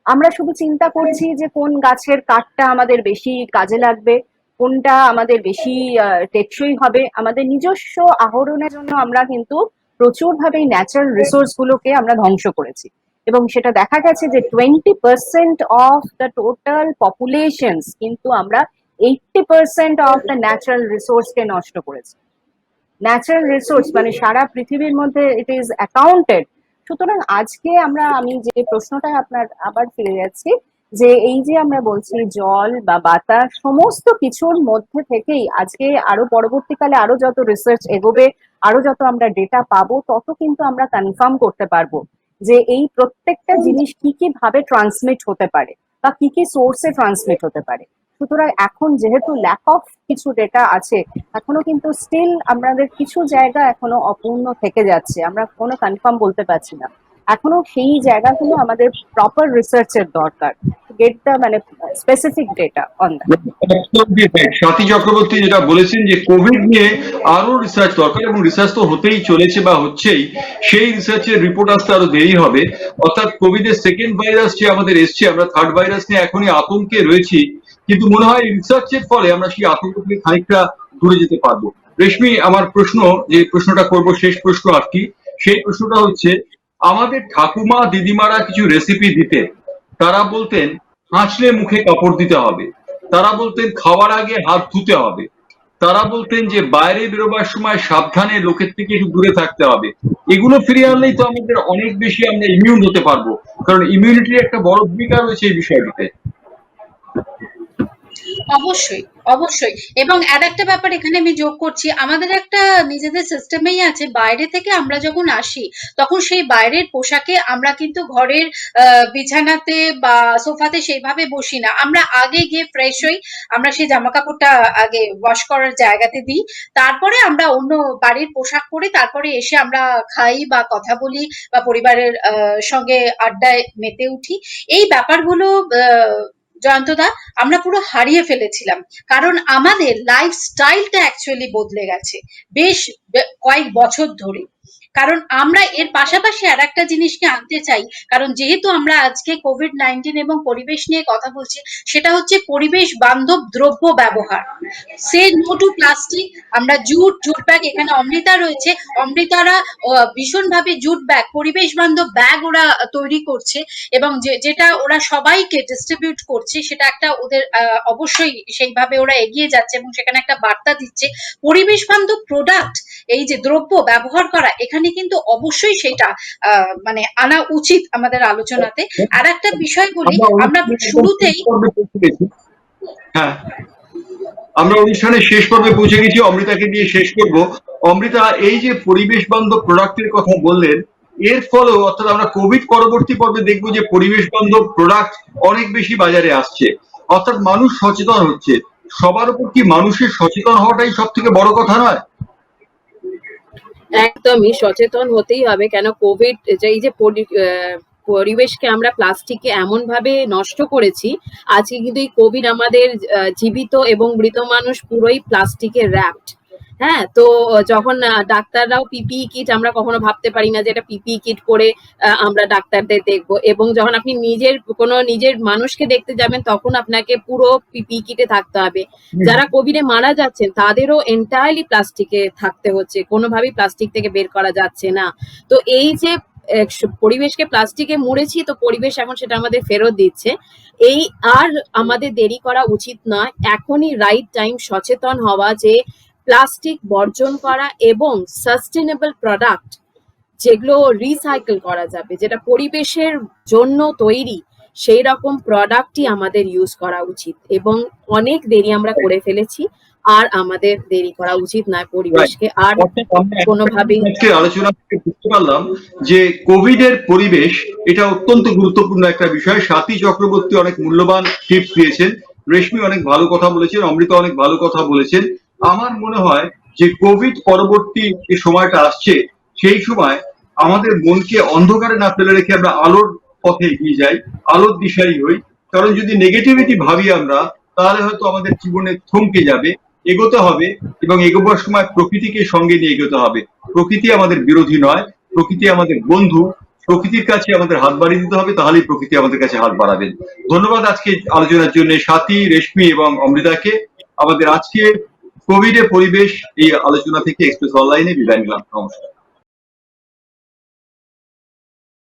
আমরা শুধু চিন্তা করছি যে কোন গাছের কাঠটা আমাদের বেশি কাজে লাগবে, কোনটা আমাদের বেশি টেকসই হবে। আমাদের নিজস্ব আহরণের জন্য আমরা কিন্তু প্রচুর ভাবে ন্যাচারাল রিসোর্স গুলোকে আমরা ধ্বংস করেছি। এবং সেটা দেখা গেছে যে 20% অফ দ্য টোটাল পপুলেশন কিন্তু আমরা 80% অফ দ্য ন্যাচারাল রিসোর্স কে নষ্ট করেছি। ন্যাচারাল রিসোর্স মানে সারা পৃথিবীর মধ্যে ইট ইজ অ্যাকাউন্টেড। সুতরাং আজকে আমি যে প্রশ্নটা আপনার আবার ফিরে যাচ্ছি, যে এই যে আমরা বলছি জল বা বাতাস সমস্ত কিছুর মধ্যে থেকেই আজকে আরো পরবর্তীকালে আরো যত রিসার্চ এগোবে, আরো যত আমরা ডেটা পাবো, তত কিন্তু আমরা কনফার্ম করতে পারবো যে এই প্রত্যেকটা জিনিস কি কি ভাবে ট্রান্সমিট হতে পারে বা কি কি সোর্সে ট্রান্সমিট হতে পারে। সুতরাং এখন যেহেতু ল্যাক অফ কিছু ডেটা আছে, এখনো কিন্তু স্টিল আমাদের কিছু জায়গা এখনো অপূর্ণ থেকে যাচ্ছে, আমরা কোনো কনফার্ম বলতে পারছি না। এখনো সেই জায়গাগুলো আমাদের প্রপার রিসার্চের দরকার, গেট দ্য মানে specific data on that. Swati Chakraborty যেটা বলেছেন যে কোভিড নিয়ে আরো রিসার্চ দরকার, এবং রিসার্চ তো হতেই চলেছে বা হচ্ছেই, সেই রিসার্চের রিপোর্ট আসতে আরো দেরি হবে। অর্থাৎ কোভিড এর সেকেন্ড ভাইরাস যে আমাদের এসছে, আমরা থার্ড ভাইরাস নিয়ে এখনই আতঙ্কে রয়েছি, কিন্তু মনে হয় রিসার্চের ফলে আমরা সেই আতঙ্ক থেকে খানিকটা দূরে যেতে পারবো। রেশমি, আমার প্রশ্ন, যে প্রশ্নটা করব শেষ প্রশ্ন আর কি, সেই প্রশ্নটা হচ্ছে, আমাদের ঠাকুমা দিদিমারা কিছু রেসিপি দিতেন, তারা বলতেন হাঁচলে মুখে কাপড় দিতে হবে, তারা বলতেন খাওয়ার আগে হাত ধুতে হবে, তারা বলতেন যে বাইরে বেরোবার সময় সাবধানে লোকের থেকে একটু দূরে থাকতে হবে। এগুলো ফিরিয়ে আনলেই তো আমাদের অনেক বেশি আমরা ইমিউন হতে পারবো, কারণ ইমিউনিটির একটা বড় ভূমিকা রয়েছে এই বিষয়টিতে। অবশ্যই, অবশ্যই। এবং আরেকটা ব্যাপার এখানে আমি যোগ করছি, আমাদের একটা নিজেদের সিস্টেমেই আছে, বাইরে থেকে আমরা যখন আসি তখন সেই বাইরের পোশাকে আমরা কিন্তু ঘরের বিছানাতে বা সোফাতে সেইভাবে বসি না, আমরা আগে গিয়ে ফ্রেশ হই, আমরা সেই জামা কাপড়টা আগে ওয়াশ করার জায়গাতে দিই, তারপরে আমরা অন্য বাড়ির পোশাক পরে তারপরে এসে আমরা খাই বা কথা বলি বা পরিবারের সঙ্গে আড্ডায় মেতে উঠি। এই ব্যাপারগুলো জয়ন্তদা আমরা পুরো হারিয়ে ফেলেছিলাম, কারণ আমাদের লাইফস্টাইলটা অ্যাকচুয়ালি বদলে গেছে বেশ কয়েক বছর ধরে। কারণ আমরা এর পাশাপাশি আর একটা জিনিসকে আনতে চাই, কারণ যেহেতু আমরা আজকে কোভিড-19 এবং পরিবেশ নিয়ে কথা বলছি, সেটা হচ্ছে পরিবেশ বান্ধব দ্রব্য ব্যবহার। Say no to plastic. আমরা জুট ব্যাগ, এখানে অমৃতা রয়েছে, অমৃতারা ভীষণভাবে জুট ব্যাগ, পরিবেশ বান্ধব ব্যাগ ওরা তৈরি করছে, এবং যেটা ওরা সবাইকে ডিস্ট্রিবিউট করছে, সেটা একটা ওদের অবশ্যই সেইভাবে ওরা এগিয়ে যাচ্ছে এবং সেখানে একটা বার্তা দিচ্ছে। পরিবেশ বান্ধব প্রোডাক্ট, এই যে দ্রব্য ব্যবহার করা, এখানে কিন্তু অবশ্যই সেটা মানে আনা উচিত আমাদের আলোচনাতে। আর একটা বিষয় বলি, আমরা শুরুতেই হ্যাঁ, আমরা অনুষ্ঠানের শেষ পর্বে পৌঁছে গেছি, অমৃতাকে দিয়ে শেষ করব। অমৃতা, এই যে পরিবেশ বান্ধব প্রোডাক্টের কথা বললেন, এর ফলেও অর্থাৎ আমরা কোভিড পরবর্তী পর্বে দেখবো যে পরিবেশ বান্ধব প্রোডাক্ট অনেক বেশি বাজারে আসছে, অর্থাৎ মানুষ সচেতন হচ্ছে। সবার উপর কি মানুষের সচেতন হওয়াটাই সব থেকে বড় কথা নয়? একদমই সচেতন হতেই হবে। কেন কোভিড এই যে পরিবেশকে আমরা প্লাস্টিকে এমন ভাবে নষ্ট করেছি, আজকে কিন্তু এই কোভিড আমাদের জীবিত এবং মৃত মানুষ পুরোই প্লাস্টিকে র্যাপড। হ্যাঁ, তো যখন ডাক্তাররাও পিপিই কিট, আমরা কখনো ভাবতে পারি না যে এটা পিপিই কিট পরে আমরা ডাক্তারদের দেখবো, এবং যখন আপনি নিজের মানুষকে দেখতে যাবেন তখন আপনাকে পুরো পিপিই কিটে থাকতে হবে। যারা কোভিডে মারা যাচ্ছেন তাদেরও এন্টায়ারলি প্লাস্টিকে থাকতে হচ্ছে, কোনোভাবেই প্লাস্টিক থেকে বের করা যাচ্ছে না। তো এই যে পরিবেশকে প্লাস্টিকে মুড়েছি, তো পরিবেশ এখন সেটা আমাদের ফেরত দিচ্ছে। এই আর আমাদের দেরি করা উচিত নয়, এখনই রাইট টাইম সচেতন হওয়া যে প্লাস্টিক বর্জন করা এবং সাস্টেনেবল প্রোডাক্ট যেগুলো রিসাইকেল করা যাবে, যেটা পরিবেশের জন্য তৈরি, সেই রকম প্রোডাক্টই আমাদের ইউজ করা উচিত। এবং অনেক দেরি আমরা করে ফেলেছি, আর আমাদের দেরি করা উচিত নয় পরিবেশকে আর কোনোভাবেই। আজকের আলোচনা থেকে বুঝতে পারলাম যে কোভিড এর পরিবেশ এটা অত্যন্ত গুরুত্বপূর্ণ একটা বিষয়। স্বাতী চক্রবর্তী অনেক মূল্যবান টিপস দিয়েছেন, রেশমি অনেক ভালো কথা বলেছেন, অমৃতা অনেক ভালো কথা বলেছেন। আমার মনে হয় যে কোভিড পরবর্তী যে সময়টা আসছে সেই সময় আমাদের মনকে অন্ধকারে না ফেলে রেখে আমরা আলোর পথে এগিয়ে যাই, আলোর দিশারি হই। কারণ যদি নেগেটিভিটি ভাবি আমরা, তাহলে হয়তো আমাদের জীবনে থমকে যাবে। এগোতে হবে, এবং এগোবার সময় প্রকৃতিকে সঙ্গে নিয়ে এগোতে হবে। প্রকৃতি আমাদের বিরোধী নয়, প্রকৃতি আমাদের বন্ধু। প্রকৃতির কাছে আমাদের হাত বাড়িয়ে দিতে হবে, তাহলেই প্রকৃতি আমাদের কাছে হাত বাড়াবেন। ধন্যবাদ আজকে আলোচনার জন্য স্বাতী, রেশমি এবং অমৃতাকে। আমাদের আজকে কোভিড এর পরিবেশ এই আলোচনা থেকে এক্সপ্রেস অনলাইনে বিদায় নিলাম। নমস্কার।